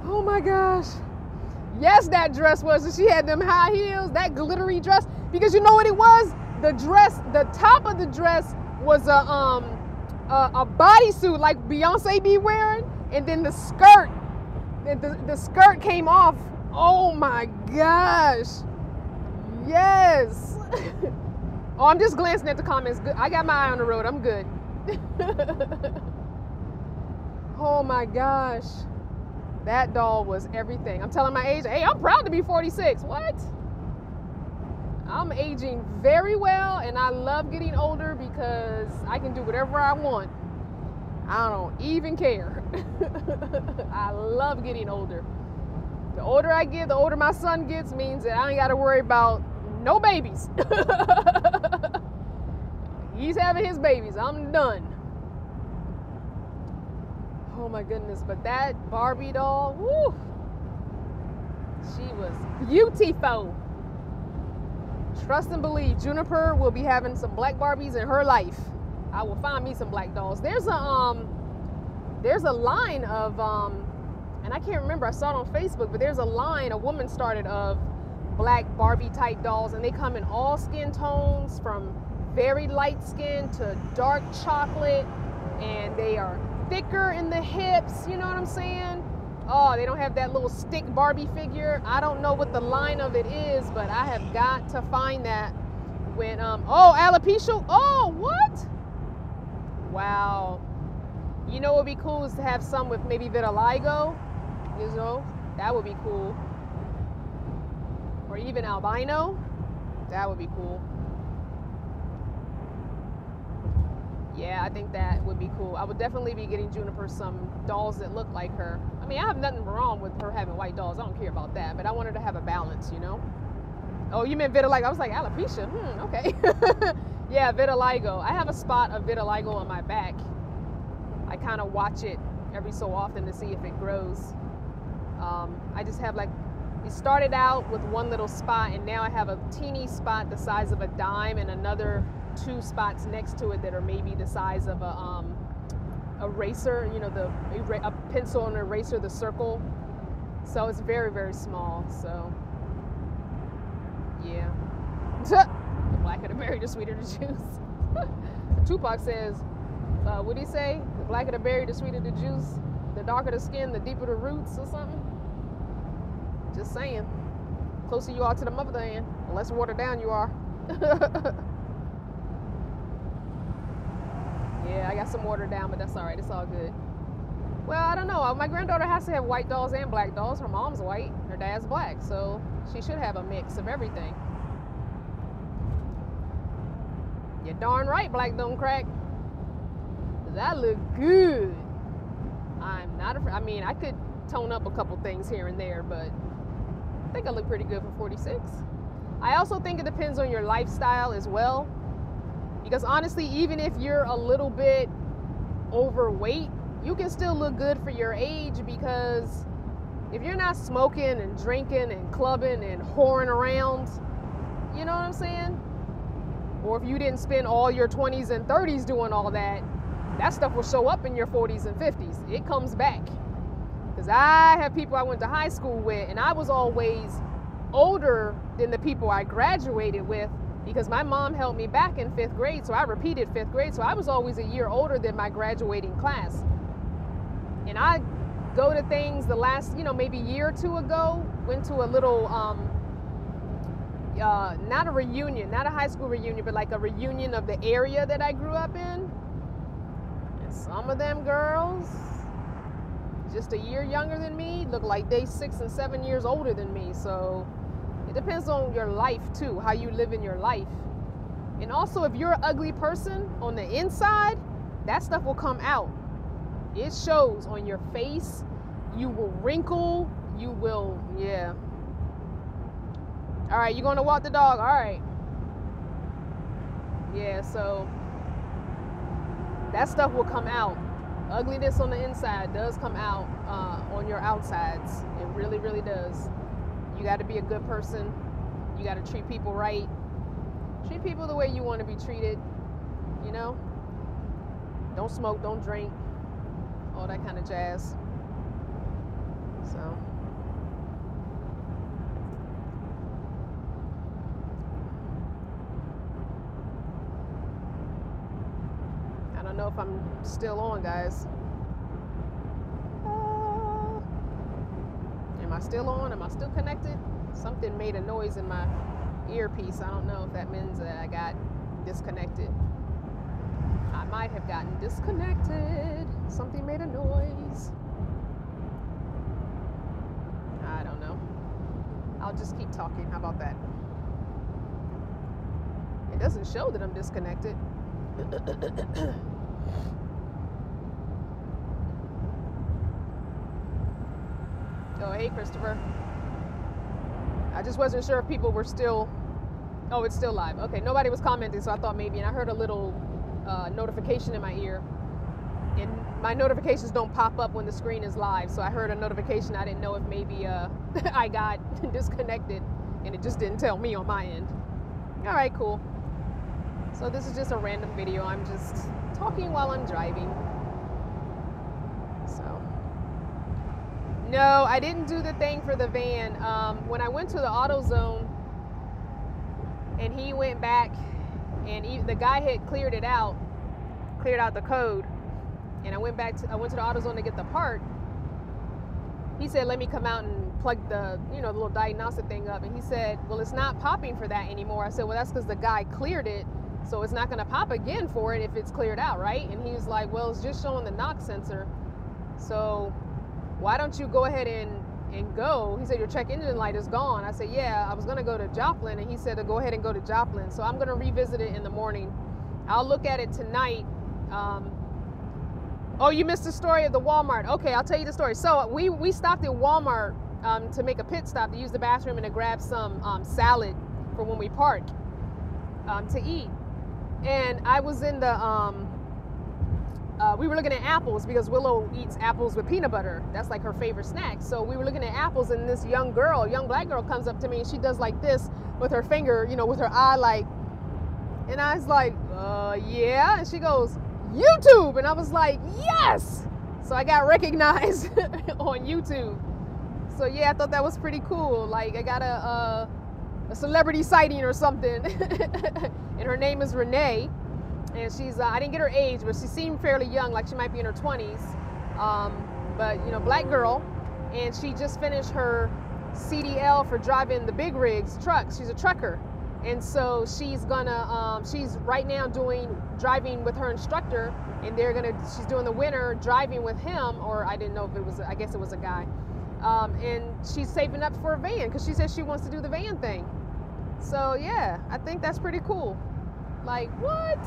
Oh my gosh. Yes, that dress was. And she had them high heels, that glittery dress. Because you know what it was? The dress, the top of the dress was a bodysuit like Beyonce be wearing, and then the skirt, the skirt came off. Oh my gosh. Yes. Oh, I'm just glancing at the comments. Good. I got my eye on the road. I'm good. Oh my gosh. That doll was everything. I'm telling my age. Hey, I'm proud to be 46. What? I'm aging very well, and I love getting older because I can do whatever I want. I don't even care. I love getting older. The older I get, the older my son gets, means that I ain't got to worry about no babies. He's having his babies. I'm done. Oh my goodness, but that Barbie doll, woo, she was beautiful. Trust and believe, Juniper will be having some black Barbies in her life. I will find me some black dolls. There's a line of and I can't remember, I saw it on Facebook, but there's a line a woman started of black Barbie type dolls, and they come in all skin tones, from very light skin to dark chocolate, and they are thicker in the hips, you know what I'm saying? Oh, they don't have that little stick Barbie figure. I don't know what the line of it is, but I have got to find that when, oh, alopecia, oh, what? Wow. You know what would be cool is to have some with maybe vitiligo, you know, that would be cool. Or even albino, that would be cool. Yeah, I think that would be cool. I would definitely be getting Juniper some dolls that look like her. I mean, I have nothing wrong with her having white dolls. I don't care about that, but I want her to have a balance, you know? Oh, you meant vitiligo. I was like, alopecia. Okay. Yeah, vitiligo. I have a spot of vitiligo on my back. I kind of watch it every so often to see if it grows. I just have like, it started out with one little spot, and now I have a teeny spot the size of a dime and another 2 spots next to it that are maybe the size of a eraser, you know, a pencil and eraser, the circle. So it's very, very small. So yeah. The blacker the berry, the sweeter the juice. Tupac says, what did he say? The blacker the berry, the sweeter the juice. The darker the skin, the deeper the roots, or something. Just saying. Closer you are to the motherland, the less watered down you are. Yeah, I got some watered down, but that's all right. It's all good. Well, I don't know. My granddaughter has to have white dolls and black dolls. Her mom's white, her dad's black, so she should have a mix of everything. You're darn right, black don't crack. That look good. I'm not afraid. I mean, I could tone up a couple things here and there, but I think I look pretty good for 46. I also think it depends on your lifestyle as well. Because honestly, even if you're a little bit overweight, you can still look good for your age, because if you're not smoking and drinking and clubbing and whoring around, you know what I'm saying? Or if you didn't spend all your 20s and 30s doing all that, that stuff will show up in your 40s and 50s. It comes back. Because I have people I went to high school with, and I was always older than the people I graduated with, because my mom held me back in 5th grade, so I repeated 5th grade, so I was always a year older than my graduating class. And I go to things the last, you know, maybe year or 2 ago, went to a little, not a reunion, not a high school reunion, but like a reunion of the area that I grew up in. And some of them girls, just a year younger than me, look like they 6 and 7 years older than me, so it depends on your life too, how you live in your life. And also, if you're an ugly person on the inside, that stuff will come out. It shows on your face. You will wrinkle. You will, yeah. All right, you gonna walk the dog? All right. Yeah, so that stuff will come out. Ugliness on the inside does come out on your outsides. It really, really does. You got to be a good person. You got to treat people right. Treat people the way you want to be treated, you know? Don't smoke, don't drink, all that kind of jazz. So, know if I'm still on, guys. Am I still on? Am I still connected? Something made a noise in my earpiece. I don't know if that means that I got disconnected. I might have gotten disconnected. Something made a noise. I don't know. I'll just keep talking. How about that? It doesn't show that I'm disconnected. Oh, hey, Christopher. I just wasn't sure if people were still... Oh, it's still live. Okay, nobody was commenting, so I thought maybe, and I heard a little notification in my ear. And my notifications don't pop up when the screen is live, so I heard a notification. I didn't know if maybe I got disconnected, and it just didn't tell me on my end. All right, cool. So this is just a random video. I'm just talking while I'm driving. So, no, I didn't do the thing for the van. When I went to the AutoZone, and he went back, and the guy had cleared out the code, and I went to the AutoZone to get the part. He said, let me come out and plug the, the little diagnostic thing up. And he said, well, it's not popping for that anymore. I said, well, that's because the guy cleared it, so it's not going to pop again for it if it's cleared out, right? And he was like, well, it's just showing the knock sensor. So why don't you go ahead and go? He said, your check engine light is gone. I said, yeah, I was going to go to Joplin. And he said to go ahead and go to Joplin. So I'm going to revisit it in the morning. I'll look at it tonight. Oh, you missed the story of the Walmart. Okay, I'll tell you the story. So we stopped at Walmart to make a pit stop, to use the bathroom and to grab some salad for when we park to eat. And I was in the, we were looking at apples because Willow eats apples with peanut butter. That's like her favorite snack. So we were looking at apples, and this young black girl comes up to me, and she does like this with her finger, with her eye, like, and I was like, yeah. And she goes, YouTube. And I was like, yes. So I got recognized on YouTube. So yeah, I thought that was pretty cool. Like, I got a celebrity sighting or something. And her name is RENEE. And she's, I didn't get her age, but she seemed fairly young, like she might be in her 20s. But, black girl. And she just finished her CDL for driving the big rigs trucks. She's a trucker. And so she's gonna, she's right now driving with her instructor, and she's doing the winter driving with him, or I didn't know if it was, I guess it was a guy. And she's saving up for a van because she says she wants to do the van thing. So yeah, I think that's pretty cool. Like, what?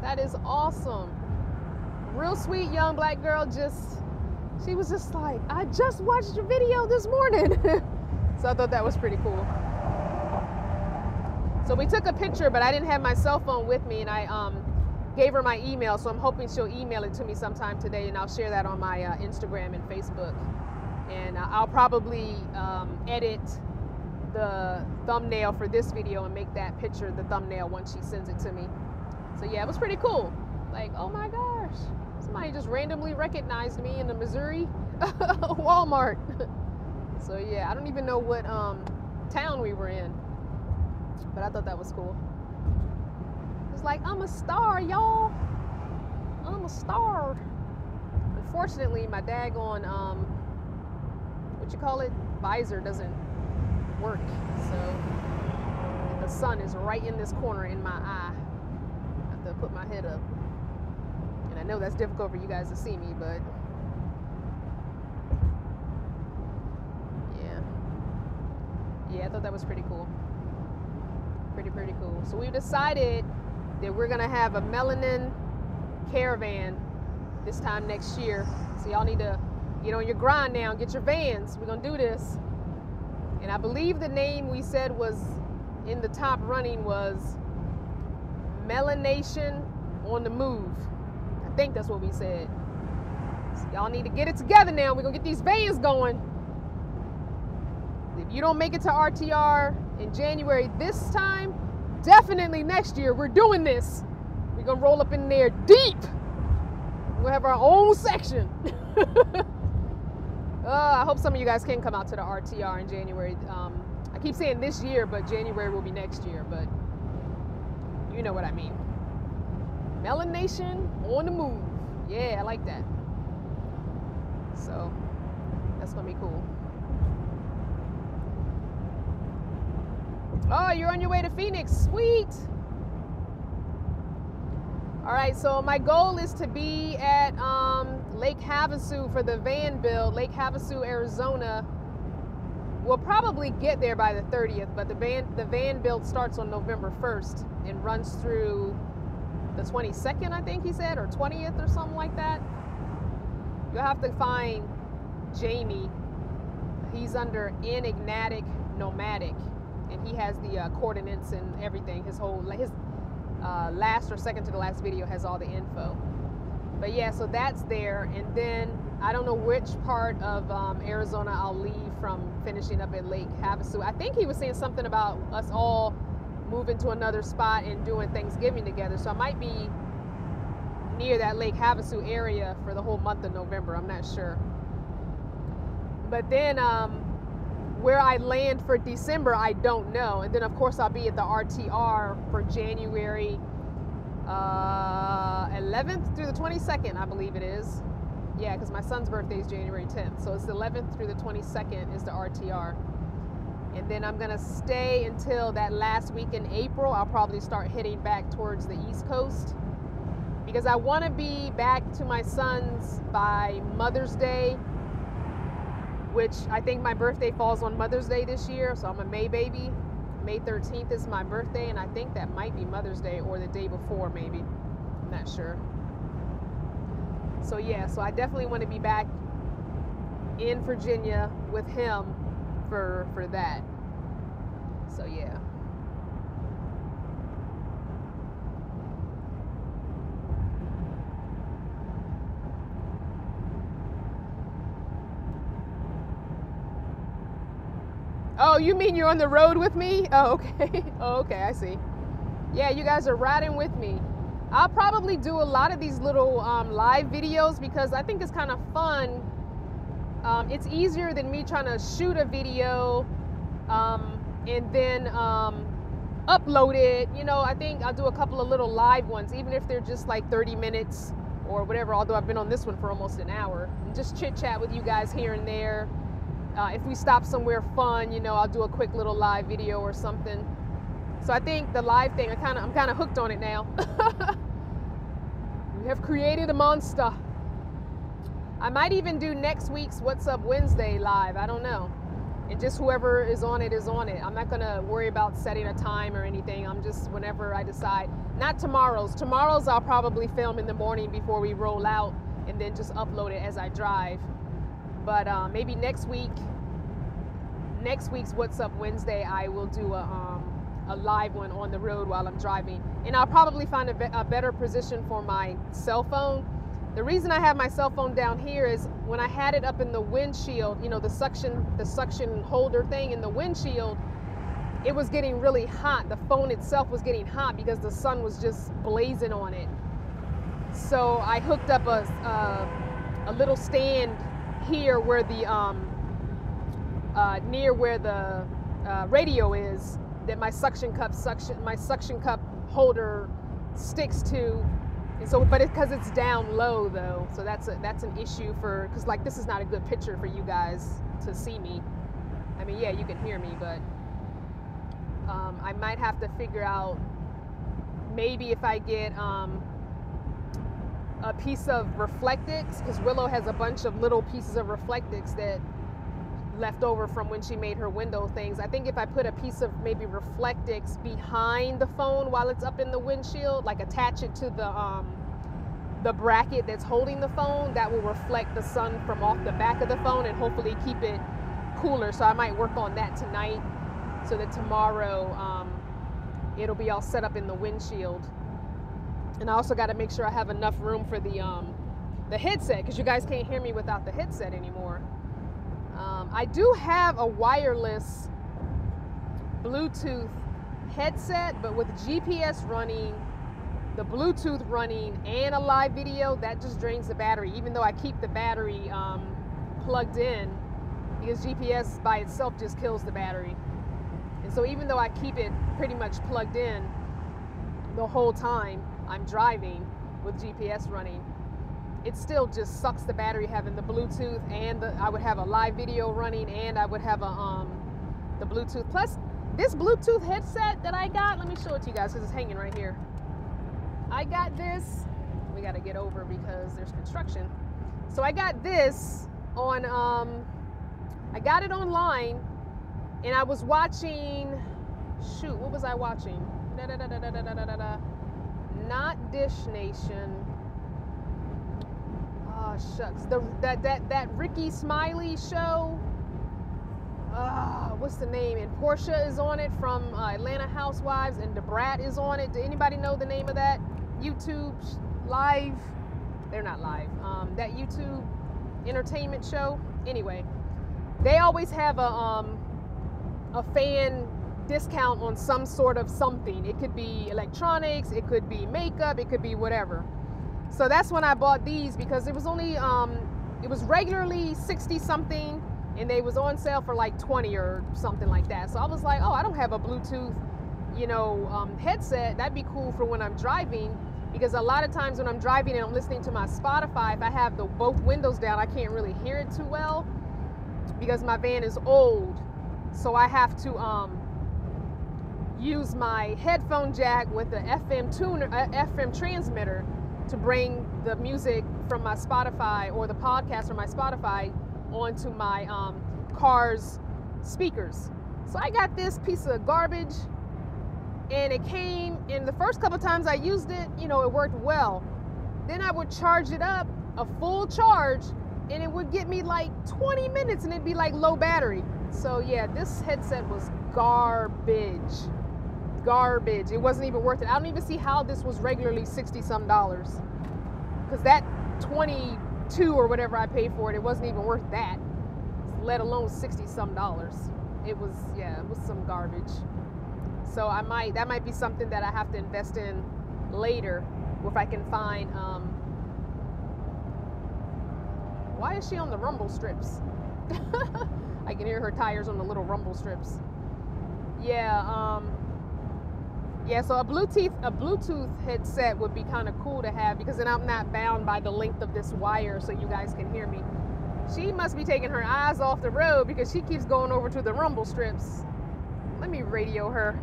That is awesome. Real sweet young black girl. She was just like, I just watched your video this morning. So I thought that was pretty cool. So we took a picture, but I didn't have my cell phone with me, and I gave her my email, so I'm hoping she'll email it to me sometime today, and I'll share that on my Instagram and Facebook. And I'll probably edit the thumbnail for this video and make that picture the thumbnail once she sends it to me. So yeah, it was pretty cool. Like, oh my gosh, somebody just randomly recognized me in the Missouri Walmart. So yeah, I don't even know what town we were in, but I thought that was cool. It's like, I'm a star, y'all. I'm a star. Unfortunately, my daggone, what you call it, visor doesn't work. So the sun is right in this corner in my eye. I have to put my head up. And I know that's difficult for you guys to see me, but yeah, I thought that was pretty cool. Pretty cool. So we've decided that we're gonna have a melanin caravan this time next year. So y'all need to get on your grind now, get your vans. We're gonna do this. And I believe the name we said was in the top running was Melanation on the Move. I think that's what we said. So y'all need to get it together now. We're gonna get these vans going. If you don't make it to RTR in January this time, definitely next year we're doing this. We're gonna roll up in there deep. We're gonna have our own section. I hope some of you guys can come out to the RTR in January. I keep saying this year, but January will be next year, but you know what I mean. Melon Nation on the move. Yeah, I like that. So that's gonna be cool. Oh, you're on your way to Phoenix. Sweet. All right, so my goal is to be at Lake Havasu for the van build. Lake Havasu, Arizona. We'll probably get there by the 30th, but the van build starts on November 1st and runs through the 22nd, I think he said, or 20th or something like that. You'll have to find Jamie. He's under Enigmatic Nomadic, and he has the coordinates and everything. His last or second to the last video has all the info. But yeah, so that's there, and then I don't know which part of Arizona I'll leave from finishing up at Lake Havasu. I think he was saying something about us all moving to another spot and doing Thanksgiving together. So I might be near that Lake Havasu area for the whole month of November. I'm not sure. But then where I land for December, I don't know. And then of course I'll be at the RTR for January 11th through the 22nd, I believe it is. Yeah, because my son's birthday is January 10th. So it's the 11th through the 22nd is the RTR. And then I'm going to stay until that last week in April. I'll probably start heading back towards the East Coast, because I want to be back to my son's by Mother's Day, which I think my birthday falls on Mother's Day this year. So I'm a May baby. May 13th is my birthday, and I think that might be Mother's Day or the day before, maybe. I'm not sure. So yeah, so I definitely want to be back in Virginia with him for that. So yeah. Oh, you mean you're on the road with me? Oh, okay. Oh, okay, I see. Yeah, you guys are riding with me. I'll probably do a lot of these little live videos because I think it's kind of fun. It's easier than me trying to shoot a video and then upload it. You know, I think I'll do a couple of little live ones, even if they're just like 30 minutes or whatever, although I've been on this one for almost an hour. And just chit chat with you guys here and there. If we stop somewhere fun, you know, I'll do a quick little live video or something. So I think the live thing, I'm kind of hooked on it now. We have created a monster. I might even do next week's What's Up Wednesday live. I don't know. And just whoever is on it is on it. I'm not going to worry about setting a time or anything. I'm just whenever I decide. Not tomorrow's. Tomorrow's I'll probably film in the morning before we roll out and then just upload it as I drive. But maybe next week's What's Up Wednesday, I will do a live one on the road while I'm driving. And I'll probably find a better position for my cell phone. The reason I have my cell phone down here is when I had it up in the windshield, you know, the suction holder thing in the windshield, it was getting really hot. The phone itself was getting hot because the sun was just blazing on it. So I hooked up a little stand here where the near where the radio is, that my suction cup holder sticks to. And so, but because it's down low though, so that's an issue because like this is not a good picture for you guys to see me. I mean, yeah, you can hear me, but I might have to figure out maybe if I get a piece of Reflectix, because Willow has a bunch of little pieces of Reflectix that left over from when she made her window things. I think if I put a piece of maybe Reflectix behind the phone while it's up in the windshield, like attach it to the bracket that's holding the phone, that will reflect the sun from off the back of the phone and hopefully keep it cooler. So I might work on that tonight so that tomorrow it'll be all set up in the windshield. And I also got to make sure I have enough room for the headset, because you guys can't hear me without the headset anymore. I do have a wireless Bluetooth headset, but with GPS running, the Bluetooth running, and a live video, that just drains the battery, even though I keep the battery plugged in, because GPS by itself just kills the battery. And so even though I keep it pretty much plugged in the whole time, I'm driving with GPS running, it still just sucks the battery having the Bluetooth, and I would have a live video running, and I would have the Bluetooth. Plus, this Bluetooth headset that I got, let me show it to you guys because it's hanging right here. I got this. We got to get over because there's construction. So I got this on, I got it online, and I was watching, shoot, what was I watching? Not Dish Nation. Oh, shucks. That Ricky Smiley show. What's the name? And Portia is on it from Atlanta Housewives, and DeBrat is on it. Do anybody know the name of that YouTube live? They're not live. That YouTube entertainment show. Anyway, they always have a fan discount on some sort of something. It could be electronics, it could be makeup, it could be whatever. So that's when I bought these, because it was only it was regularly 60 something, and they was on sale for like 20 or something like that. So I was like, oh, I don't have a Bluetooth, you know, headset. That'd be cool for when I'm driving, because a lot of times when I'm driving and I'm listening to my Spotify, if I have both windows down, I can't really hear it too well because my van is old. So I have to use my headphone jack with the FM transmitter to bring the music from my Spotify or the podcast from my Spotify onto my car's speakers. So I got this piece of garbage, and it came, and the first couple times I used it, you know, it worked well. Then I would charge it up, a full charge, and it would get me like 20 minutes, and it'd be like low battery. So yeah, this headset was garbage. Garbage. It wasn't even worth it. I don't even see how this was regularly $60-some, because that 22 or whatever I paid for it, it wasn't even worth that, let alone $60-some. It was, yeah, it was some garbage. So that might be something that I have to invest in later, if I can find, why is she on the rumble strips? I can hear her tires on the little rumble strips. Yeah, yeah, so a Bluetooth headset would be kind of cool to have, because then I'm not bound by the length of this wire, so you guys can hear me. She must be taking her eyes off the road because she keeps going over to the rumble strips. Let me radio her.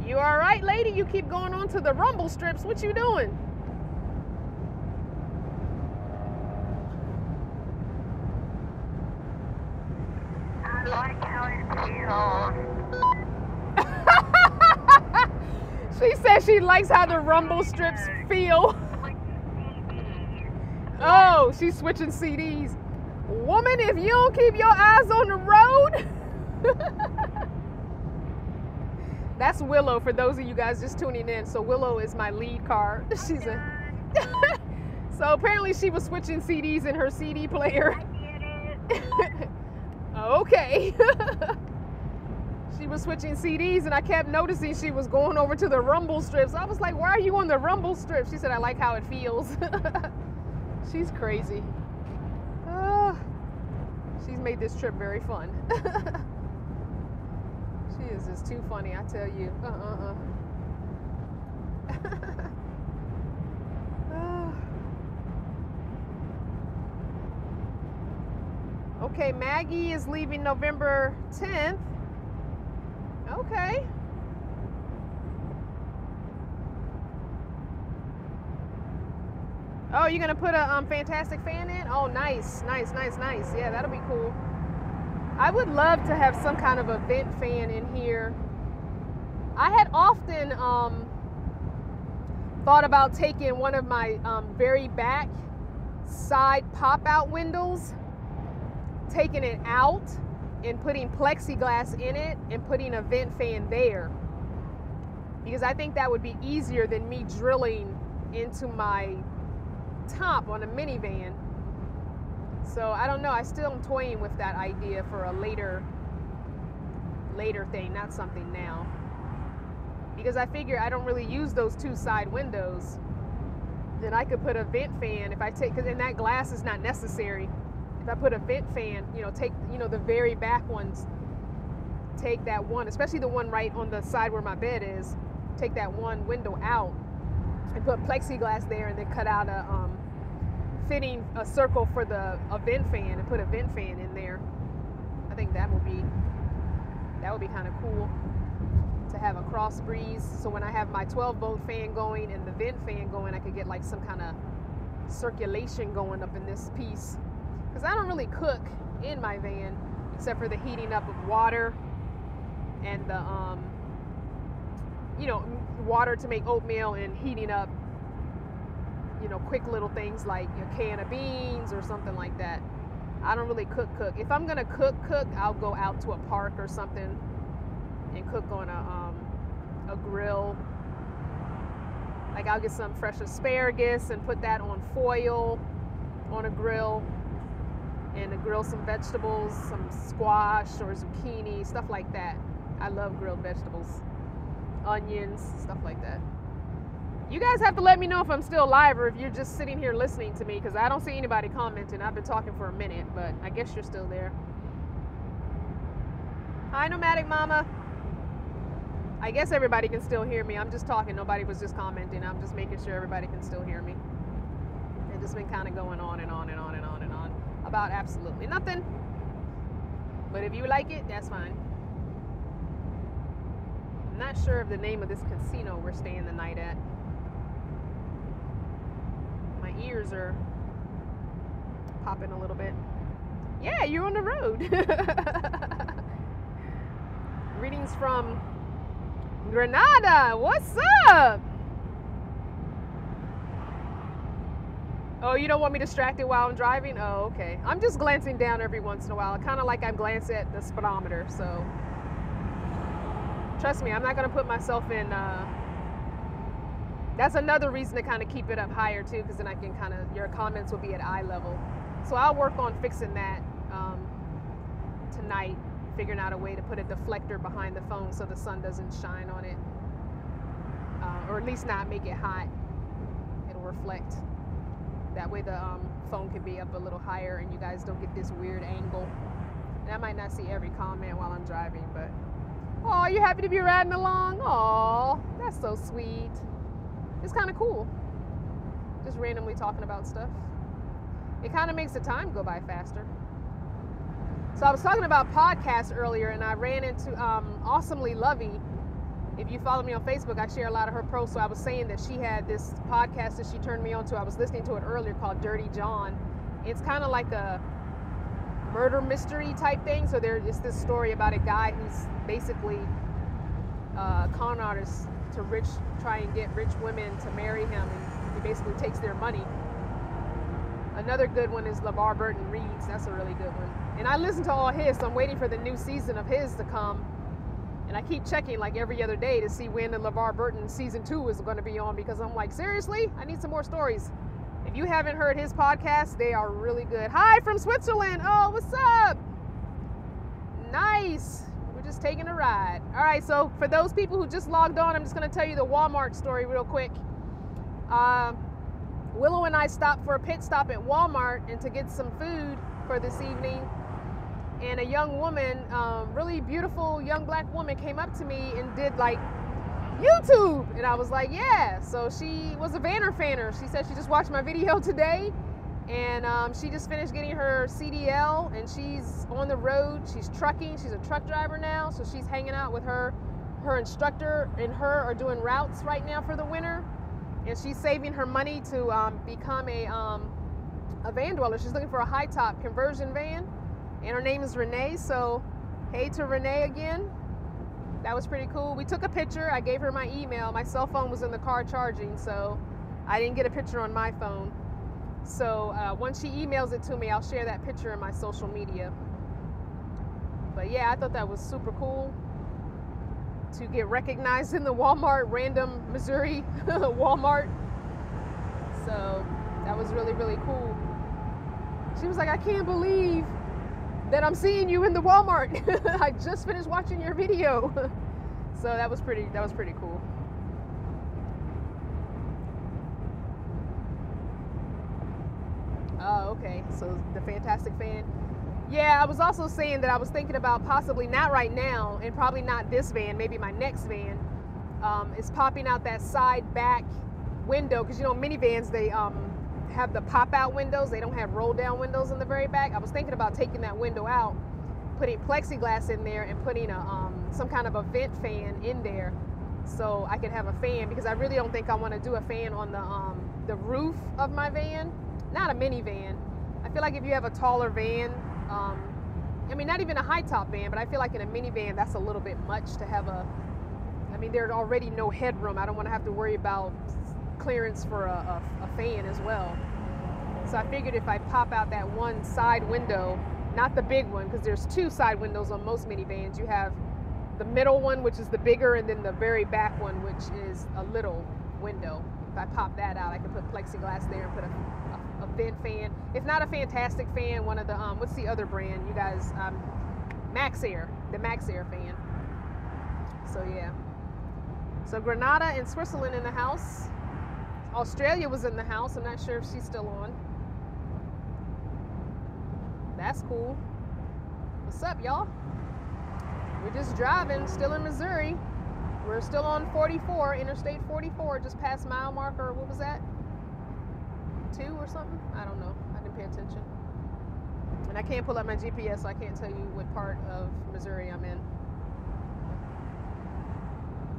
You all right, lady? You keep going on to the rumble strips. What you doing? I like how it feels. She says she likes how the rumble strips feel. Oh, she's switching CDs. Woman, if you don't keep your eyes on the road. That's Willow, for those of you guys just tuning in. So Willow is my lead car. She's So apparently she was switching CDs in her CD player. I get it. Okay. She was switching CDs, and I kept noticing she was going over to the rumble strips. I was like, why are you on the rumble strips? She said, I like how it feels. She's crazy. She's made this trip very fun. She is just too funny, I tell you. Okay, Maggie is leaving November 10th. Okay. Oh, you're gonna put a fantastic fan in? Oh, nice, nice, nice, nice. Yeah, that'll be cool. I would love to have some kind of a vent fan in here. I had often thought about taking one of my very back side pop-out windows, taking it out and putting plexiglass in it and putting a vent fan there, because I think that would be easier than me drilling into my top on a minivan. So I don't know, I still am toying with that idea for a later thing, not something now, because I figure I don't really use those two side windows. Then I could put a vent fan if I take, because then that glass is not necessary. If I put a vent fan, you know, take, you know, the very back ones, take that one, especially the one right on the side where my bed is, take that one window out and put plexiglass there, and then cut out a fitting a circle for a vent fan and put a vent fan in there. I think that would be kind of cool to have a cross breeze. So when I have my 12-volt fan going and the vent fan going, I could get like some kind of circulation going up in this piece. Because I don't really cook in my van except for the heating up of water and the water to make oatmeal, and heating up quick little things like a can of beans or something like that. I don't really cook. If I'm gonna cook, I'll go out to a park or something and cook on a grill. Like I'll get some fresh asparagus and put that on foil on a grill, and to grill some vegetables, some squash or zucchini, stuff like that. I love grilled vegetables, onions, stuff like that. You guys have to let me know if I'm still live or if you're just sitting here listening to me, because I don't see anybody commenting. I've been talking for a minute, but I guess you're still there. Hi, Nomadic Mama. I guess everybody can still hear me. I'm just talking. Nobody was just commenting. I'm just making sure everybody can still hear me. It's just been kind of going on and on and on and on and on about absolutely nothing. But if you like it, that's fine. I'm not sure of the name of this casino we're staying the night at. My ears are popping a little bit. Yeah, you're on the road. Greetings from Granada. What's up? Oh, you don't want me distracted while I'm driving? Oh, okay. I'm just glancing down every once in a while. Kind of like I glance at the speedometer, so trust me, I'm not going to put myself in that's another reason to kind of keep it up higher too, because then I can kind of, your comments will be at eye level. So I'll work on fixing that tonight, figuring out a way to put a deflector behind the phone so the sun doesn't shine on it, or at least not make it hot. It'll reflect. That way the phone can be up a little higher and you guys don't get this weird angle. And I might not see every comment while I'm driving, but oh, are you happy to be riding along? Oh, that's so sweet. It's kind of cool. Just randomly talking about stuff. It kind of makes the time go by faster. So I was talking about podcasts earlier, and I ran into Awesomely Lovey. If you follow me on Facebook, I share a lot of her posts. So I was saying that she had this podcast that she turned me on to. I was listening to it earlier called Dirty John. It's kind of like a murder mystery type thing. So there's this story about a guy who's basically a con artist to try and get rich women to marry him, and he basically takes their money. Another good one is LeVar Burton Reads. That's a really good one. And I listen to all his, so I'm waiting for the new season of his to come. And I keep checking like every other day to see when the LeVar Burton season 2 is going to be on, because I'm like, seriously? I need some more stories. If you haven't heard his podcast, they are really good. Hi from Switzerland. Oh, what's up? Nice. We're just taking a ride. All right, so for those people who just logged on, I'm just going to tell you the Walmart story real quick. Willow and I stopped for a pit stop at Walmart and to get some food for this evening. And a young woman, really beautiful young black woman, came up to me and did like YouTube. And I was like, yeah. So she was a banter fanner. She said she just watched my video today. And she just finished getting her CDL and she's on the road. She's trucking. She's a truck driver now. So she's hanging out with her instructor and her are doing routes right now for the winter. And she's saving her money to become a van dweller. She's looking for a high top conversion van. And her name is RENEE. So hey to RENEE again. That was pretty cool. We took a picture. I gave her my email. My cell phone was in the car charging, so I didn't get a picture on my phone. So once she emails it to me, I'll share that picture in my social media. But yeah, I thought that was super cool to get recognized in the Walmart, random Missouri Walmart. So that was really, really cool. She was like, I can't believe that I'm seeing you in the Walmart. I just finished watching your video. So that was pretty cool. Oh, okay. So the Fantastic Fan. Yeah, I was also saying that I was thinking about possibly, not right now, and probably not this van, maybe my next van, is popping out that side back window, because you know minivans, they have the pop out windows, they don't have roll down windows in the very back. I was thinking about taking that window out, putting plexiglass in there, and putting a some kind of a vent fan in there so I could have a fan, because I really don't think I want to do a fan on the roof of my van. Not a minivan. I feel like if you have a taller van, I mean, not even a high top van, but I feel like in a minivan that's a little bit much to have a, I mean, there's already no headroom. I don't want to have to worry about clearance for a fan as well. So I figured if I pop out that one side window, not the big one, because there's two side windows on most minivans. You have the middle one, which is the bigger, and then the very back one, which is a little window. If I pop that out, I can put plexiglass there and put a vent fan. If not a Fantastic fan, one of the, what's the other brand? You guys, Max Air, the Max Air fan. So yeah. So Grenada and Switzerland in the house. Australia was in the house. I'm not sure if she's still on. That's cool. What's up, y'all? We're just driving, still in Missouri. We're still on 44, Interstate 44, just past mile marker. What was that? 2 or something? I don't know. I didn't pay attention. And I can't pull up my GPS, so I can't tell you what part of Missouri I'm in.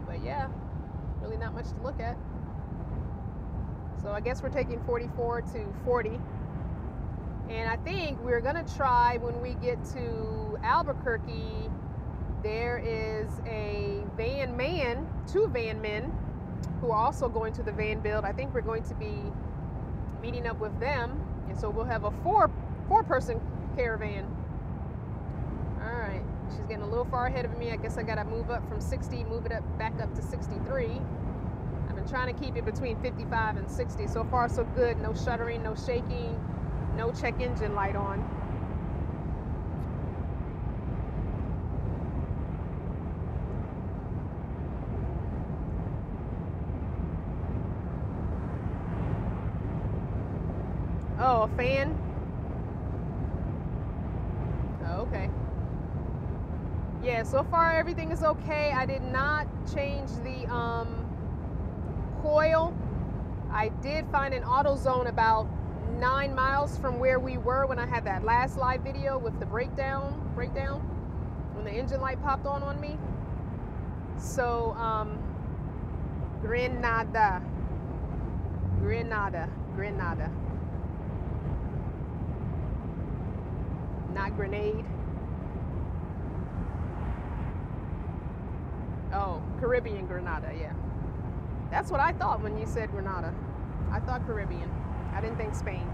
But yeah, really not much to look at. So I guess we're taking 44 to 40. And I think we're gonna try, when we get to Albuquerque, there is a two van men who are also going to the van build. I think we're going to be meeting up with them, and so we'll have a four-person caravan. All right, she's getting a little far ahead of me. I guess I gotta move up from 60, move it up back up to 63. I've been trying to keep it between 55 and 60. So far, so good. No shuddering, no shaking, no check engine light on. Oh, a fan? Oh, okay. Yeah, so far everything is okay. I did not change the coil. I did find an AutoZone about 9 miles from where we were when I had that last live video with the breakdown, when the engine light popped on me. So, Grenada. Not grenade. Oh, Caribbean Grenada, yeah. That's what I thought when you said Grenada. I thought Caribbean. I didn't think Spain.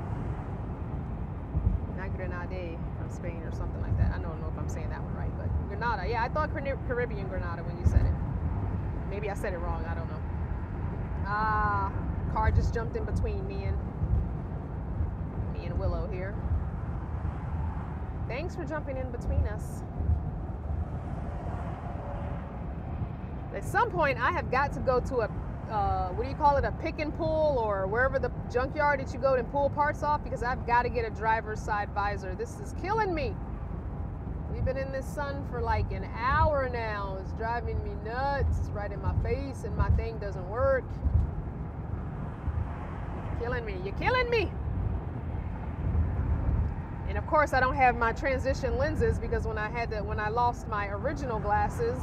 Not Grenade from Spain or something like that. I don't know if I'm saying that one right, but Grenada. Yeah, I thought Caribbean Grenada when you said it. Maybe I said it wrong. I don't know. Ah, car just jumped in between me and Willow here. Thanks for jumping in between us. At some point, I have got to go to a, what do you call it, a pick and pull, or wherever the junkyard that you go and pull parts off, because I've got to get a driver's side visor. This is killing me. We've been in this sun for like an hour now. It's driving me nuts. It's right in my face and my thing doesn't work. Killing me. You're killing me. And of course, I don't have my transition lenses, because when I lost my original glasses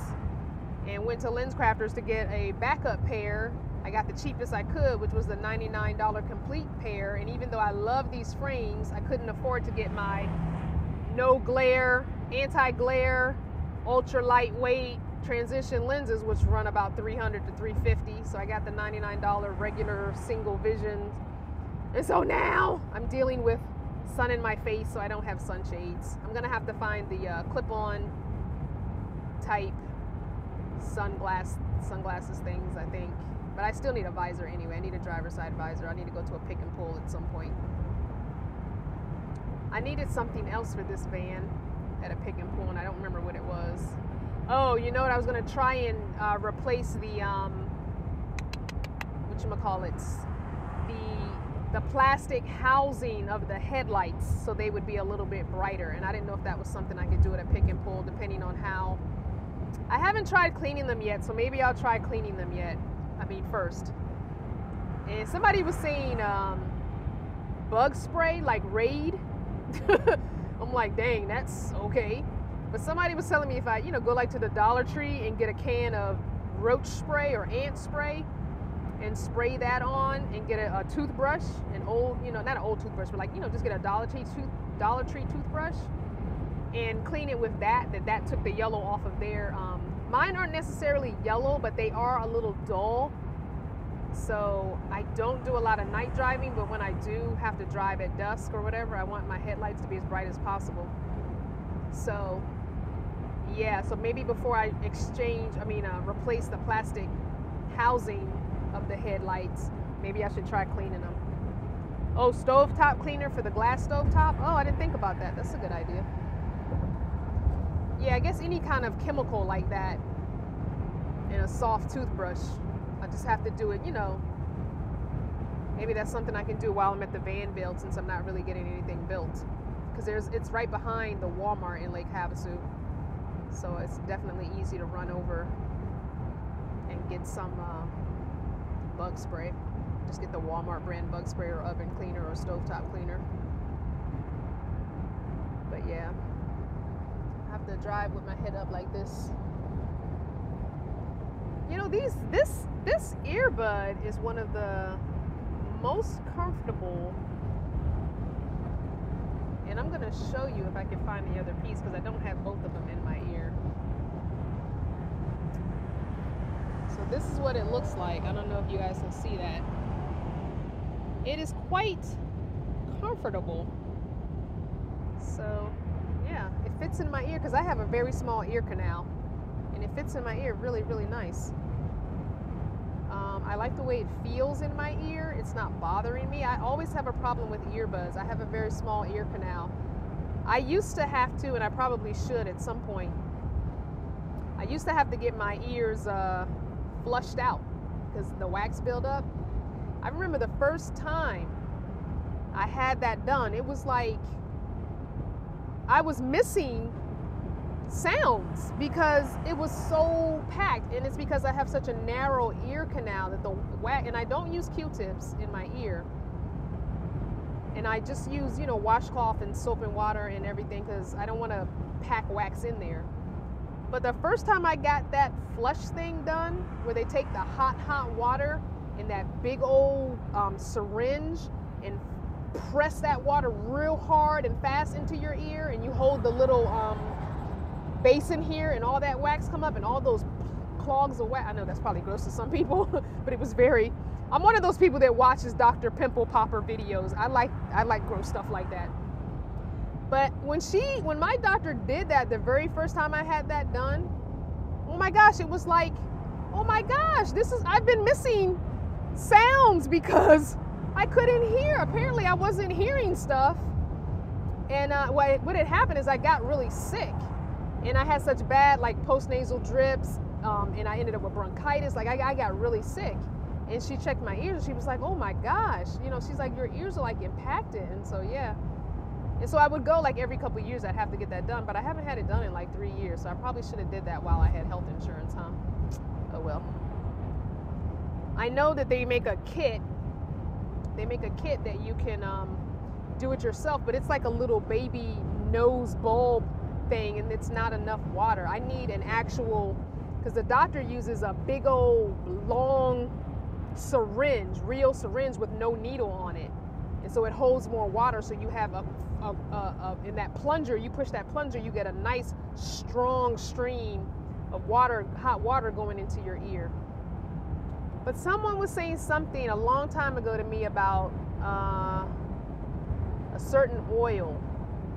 and went to Lens Crafters to get a backup pair, I got the cheapest I could, which was the $99 complete pair. And even though I love these frames, I couldn't afford to get my no glare, anti-glare, ultra lightweight transition lenses, which run about $300 to $350. So I got the $99 regular single vision. And so now I'm dealing with sun in my face, so I don't have sunshades. I'm gonna have to find the clip-on type sunglasses things, I think. But I still need a visor anyway. I need a driver's side visor. I need to go to a pick and pull at some point. I needed something else for this van at a pick and pull, and I don't remember what it was. Oh, you know what? I was gonna try and replace the whatchamacallits, the plastic housing of the headlights, so they would be a little bit brighter. And I didn't know if that was something I could do at a pick and pull, depending on how I haven't tried cleaning them yet, so maybe I'll try cleaning them first. And somebody was saying bug spray, like Raid. I'm like, dang, that's okay. But somebody was telling me if I, go like to the Dollar Tree and get a can of roach spray or ant spray and spray that on and get a toothbrush, an old, not an old toothbrush, but like, just get a Dollar Tree toothbrush and clean it with that took the yellow off of there. Mine aren't necessarily yellow, but they are a little dull. So I don't do a lot of night driving, but when I do have to drive at dusk or whatever, I want my headlights to be as bright as possible. So yeah, so maybe before I replace the plastic housing of the headlights, maybe I should try cleaning them. Oh, stovetop cleaner for the glass stovetop? Oh, I didn't think about that. That's a good idea. Yeah, I guess any kind of chemical like that in a soft toothbrush, I just have to do it, maybe that's something I can do while I'm at the van build, since I'm not really getting anything built. Because it's right behind the Walmart in Lake Havasu. So it's definitely easy to run over and get some bug spray. Just get the Walmart brand bug spray or oven cleaner or stovetop cleaner. But yeah, I have to drive with my head up like this. This earbud is one of the most comfortable, and I'm gonna show you if I can find the other piece, because I don't have both of them in my ear. So this is what it looks like. I don't know if you guys can see that. It is quite comfortable. So yeah, it fits in my ear because I have a very small ear canal, and it fits in my ear really, really nice. I like the way it feels in my ear. It's not bothering me. I always have a problem with earbuds. I have a very small ear canal. I used to have to, and I probably should at some point, I used to have to get my ears flushed out because the wax buildup. I remember the first time I had that done, it was like I was missing sounds because it was so packed, and it's because I have such a narrow ear canal that the wax, and I don't use Q-tips in my ear, and I just use washcloth and soap and water and everything because I don't want to pack wax in there. But the first time I got that flush thing done, where they take the hot water in that big old syringe and press that water real hard and fast into your ear, and you hold the little basin here, and all that wax come up, and all those clogs of wax. I know that's probably gross to some people, but it was very. I'm one of those people that watches Dr. Pimple Popper videos. I like gross stuff like that. But when my doctor did that the very first time I had that done, oh my gosh, it was like, oh my gosh, I've been missing sounds because I couldn't hear. Apparently I wasn't hearing stuff. And what had happened is I got really sick, and I had such bad postnasal drips, and I ended up with bronchitis. I got really sick, and she checked my ears, and she was like, oh my gosh, she's like, your ears are impacted. And so yeah, and so I would go every couple of years. I'd have to get that done, but I haven't had it done in 3 years, so I probably should have did that while I had health insurance, huh? Oh well. I know that they make a kit that you can do it yourself, but it's like a little baby nose bulb thing, and it's not enough water. I need an actual, because the doctor uses a big old long syringe, real syringe with no needle on it, and so it holds more water. So you have in that plunger, you push that plunger, you get a nice strong stream of water, hot water going into your ear. But someone was saying something a long time ago to me about a certain oil.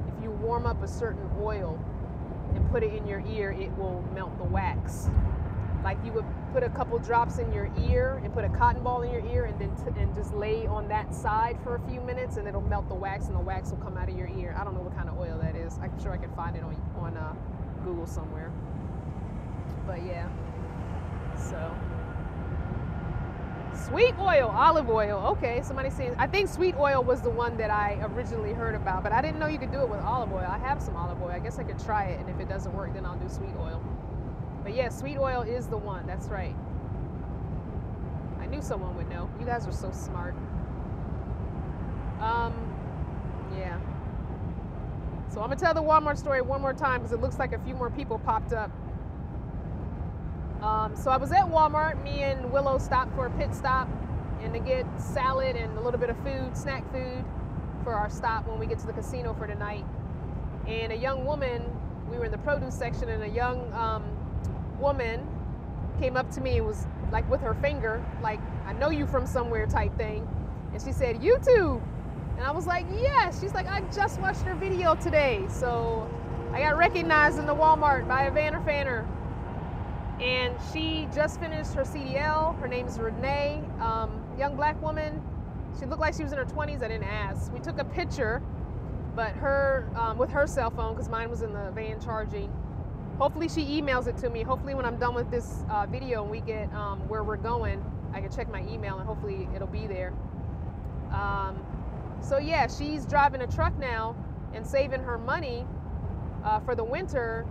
If you warm up a certain oil and put it in your ear, it will melt the wax. Like you would put a couple drops in your ear and put a cotton ball in your ear, and then and just lay on that side for a few minutes, and it'll melt the wax, and the wax will come out of your ear. I don't know what kind of oil that is. I'm sure I can find it on Google somewhere. But yeah, so sweet oil, olive oil. Okay, somebody's saying, I think sweet oil was the one that I originally heard about, but I didn't know you could do it with olive oil. I have some olive oil. I guess I could try it, and if it doesn't work, then I'll do sweet oil. But yeah, sweet oil is the one. That's right. I knew someone would know. You guys are so smart. Yeah. So I'm gonna tell the Walmart story one more time because it looks like a few more people popped up. So I was at Walmart. Me and Willow stopped for a pit stop and to get salad and a little bit of food, snack food, for our stop when we get to the casino for the night. And a young woman, we were in the produce section, and a young woman came up to me and was like with her finger, like, I know you from somewhere type thing. And she said, YouTube. And I was like, yes. She's like, I just watched your video today. So I got recognized in the Walmart by a Banter fanner. And she just finished her CDL. Her name is RENEE, young black woman. She looked like she was in her 20s. I didn't ask. We took a picture, but her with her cell phone, because mine was in the van charging. Hopefully she emails it to me. Hopefully when I'm done with this video and we get where we're going, I can check my email and hopefully it'll be there. So yeah, she's driving a truck now and saving her money for the winter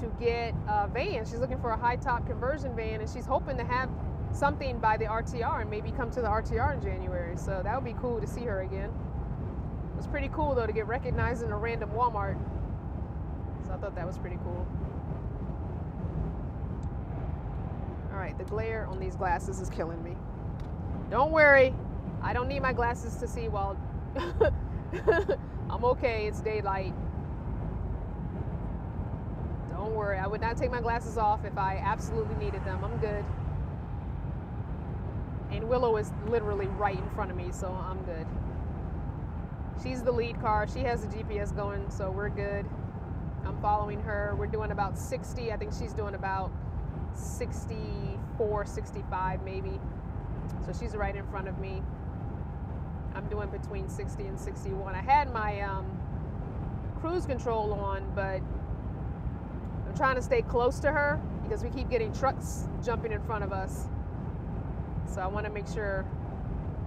to get a van. She's looking for a high top conversion van, and she's hoping to have something by the RTR and maybe come to the RTR in January. So that would be cool to see her again. It was pretty cool though to get recognized in a random Walmart. So I thought that was pretty cool. All right, the glare on these glasses is killing me. Don't worry, I don't need my glasses to see while I'm okay, it's daylight. Don't worry, I would not take my glasses off if I absolutely needed them. I'm good. And Willow is literally right in front of me, so I'm good. She's the lead car. She has the GPS going, so we're good. I'm following her. We're doing about 60. I think she's doing about 64, 65 maybe. So she's right in front of me. I'm doing between 60 and 61. I had my cruise control on, but I'm trying to stay close to her because we keep getting trucks jumping in front of us. So I want to make sure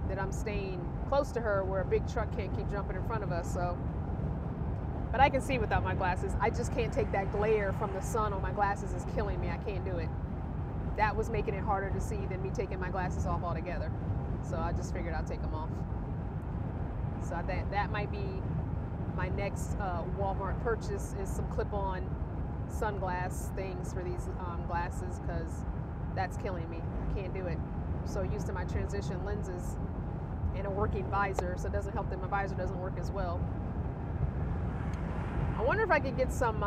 that I'm staying close to her where a big truck can't keep jumping in front of us. So, but I can see without my glasses. I just can't take that glare from the sun on my glasses. Is killing me. I can't do it. That was making it harder to see than me taking my glasses off altogether. So I just figured I'd take them off. So I think that might be my next Walmart purchase, is some clip-on sunglass things for these glasses, because that's killing me. I can't do it. I'm so used to my transition lenses and a working visor, so it doesn't help that my visor doesn't work as well. I wonder if I could get some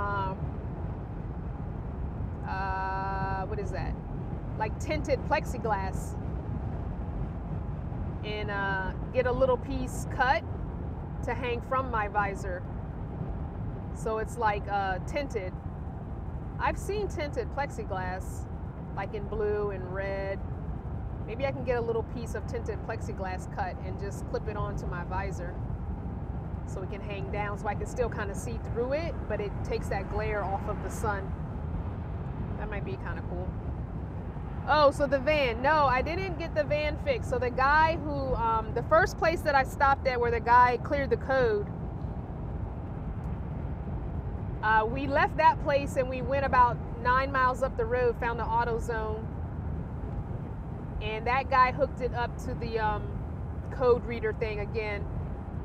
what is that? Like tinted plexiglass, and get a little piece cut to hang from my visor, so it's like tinted. I've seen tinted plexiglass like in blue and red. Maybe I can get a little piece of tinted plexiglass cut and just clip it onto my visor so it can hang down, so I can still kind of see through it, but it takes that glare off of the sun. That might be kind of cool. Oh, so the van. No, I didn't get the van fixed. So the guy who, the first place that I stopped at where the guy cleared the code, we left that place and we went about 9 miles up the road, found the AutoZone, and that guy hooked it up to the code reader thing again.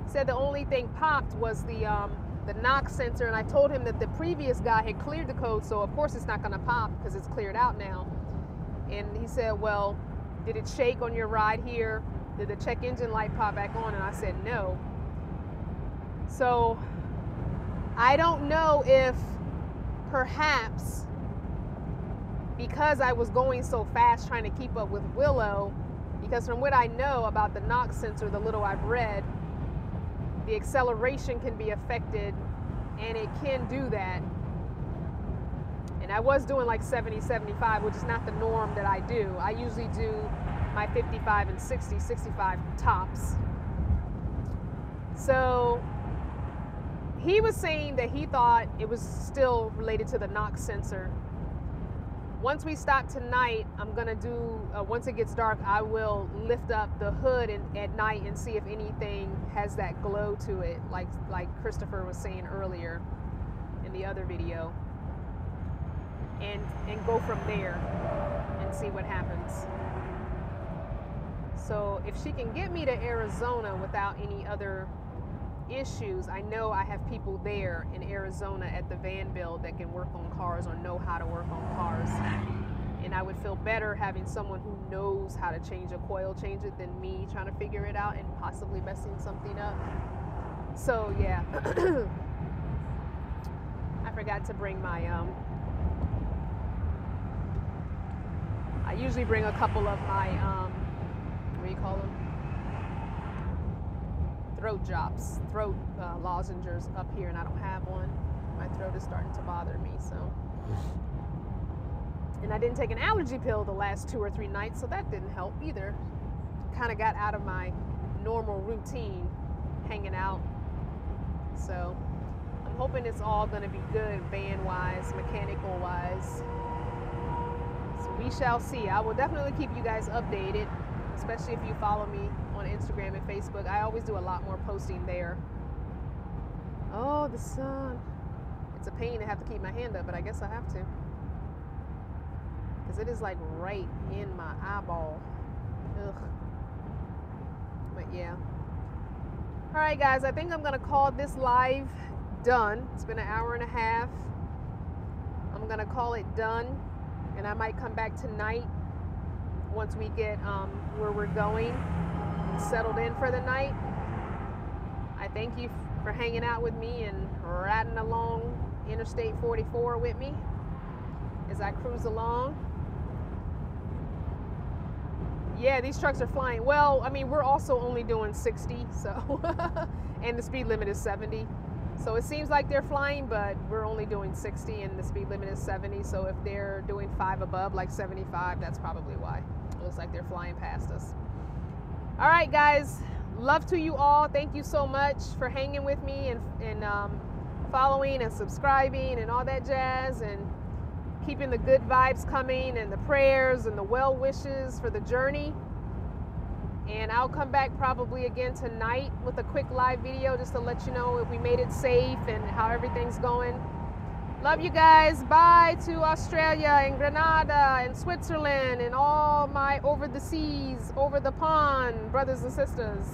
Said the only thing popped was the knock sensor, and I told him that the previous guy had cleared the code, so of course it's not going to pop because it's cleared out now. And he said, well, did it shake on your ride here? Did the check engine light pop back on? And I said, no. So I don't know if perhaps because I was going so fast trying to keep up with Willow, because from what I know about the knock sensor, the little I've read, the acceleration can be affected, and it can do that. And I was doing like 70, 75, which is not the norm that I do. I usually do my 55 and 60, 65 tops. So he was saying that he thought it was still related to the knock sensor. Once we stop tonight, I'm gonna do, once it gets dark, I will lift up the hood at night and see if anything has that glow to it, like Christopher was saying earlier in the other video. and go from there and see what happens. So if she can get me to Arizona without any other issues, I know I have people there in Arizona at the van build that can work on cars or know how to work on cars. And I would feel better having someone who knows how to change a coil, change it, than me trying to figure it out and possibly messing something up. So yeah, I forgot to bring my, I usually bring a couple of my, what do you call them? Throat drops, throat lozenges up here, and I don't have one. My throat is starting to bother me, so. And I didn't take an allergy pill the last 2 or 3 nights, so that didn't help either. Kind of got out of my normal routine, hanging out. So I'm hoping it's all going to be good, van-wise, mechanical-wise. So we shall see. I will definitely keep you guys updated, especially if you follow me on Instagram and Facebook. I always do a lot more posting there. Oh, the sun. It's a pain to have to keep my hand up, but I guess I have to. Because it is like right in my eyeball. Ugh. But yeah. All right, guys, I think I'm going to call this live done. It's been an hour and a half. I'm going to call it done. And I might come back tonight once we get where we're going settled in for the night. I thank you for hanging out with me and riding along Interstate 44 with me as I cruise along. Yeah, these trucks are flying. Well, I mean, we're also only doing 60, so and the speed limit is 70. So it seems like they're flying, but we're only doing 60 and the speed limit is 70. So if they're doing 5 above, like 75, that's probably why. It looks like they're flying past us. All right, guys, love to you all. Thank you so much for hanging with me and following and subscribing and all that jazz, and keeping the good vibes coming and the prayers and the well wishes for the journey. And I'll come back probably again tonight with a quick live video just to let you know if we made it safe and how everything's going. Love you guys. Bye to Australia and Grenada and Switzerland and all my over the seas, over the pond brothers and sisters.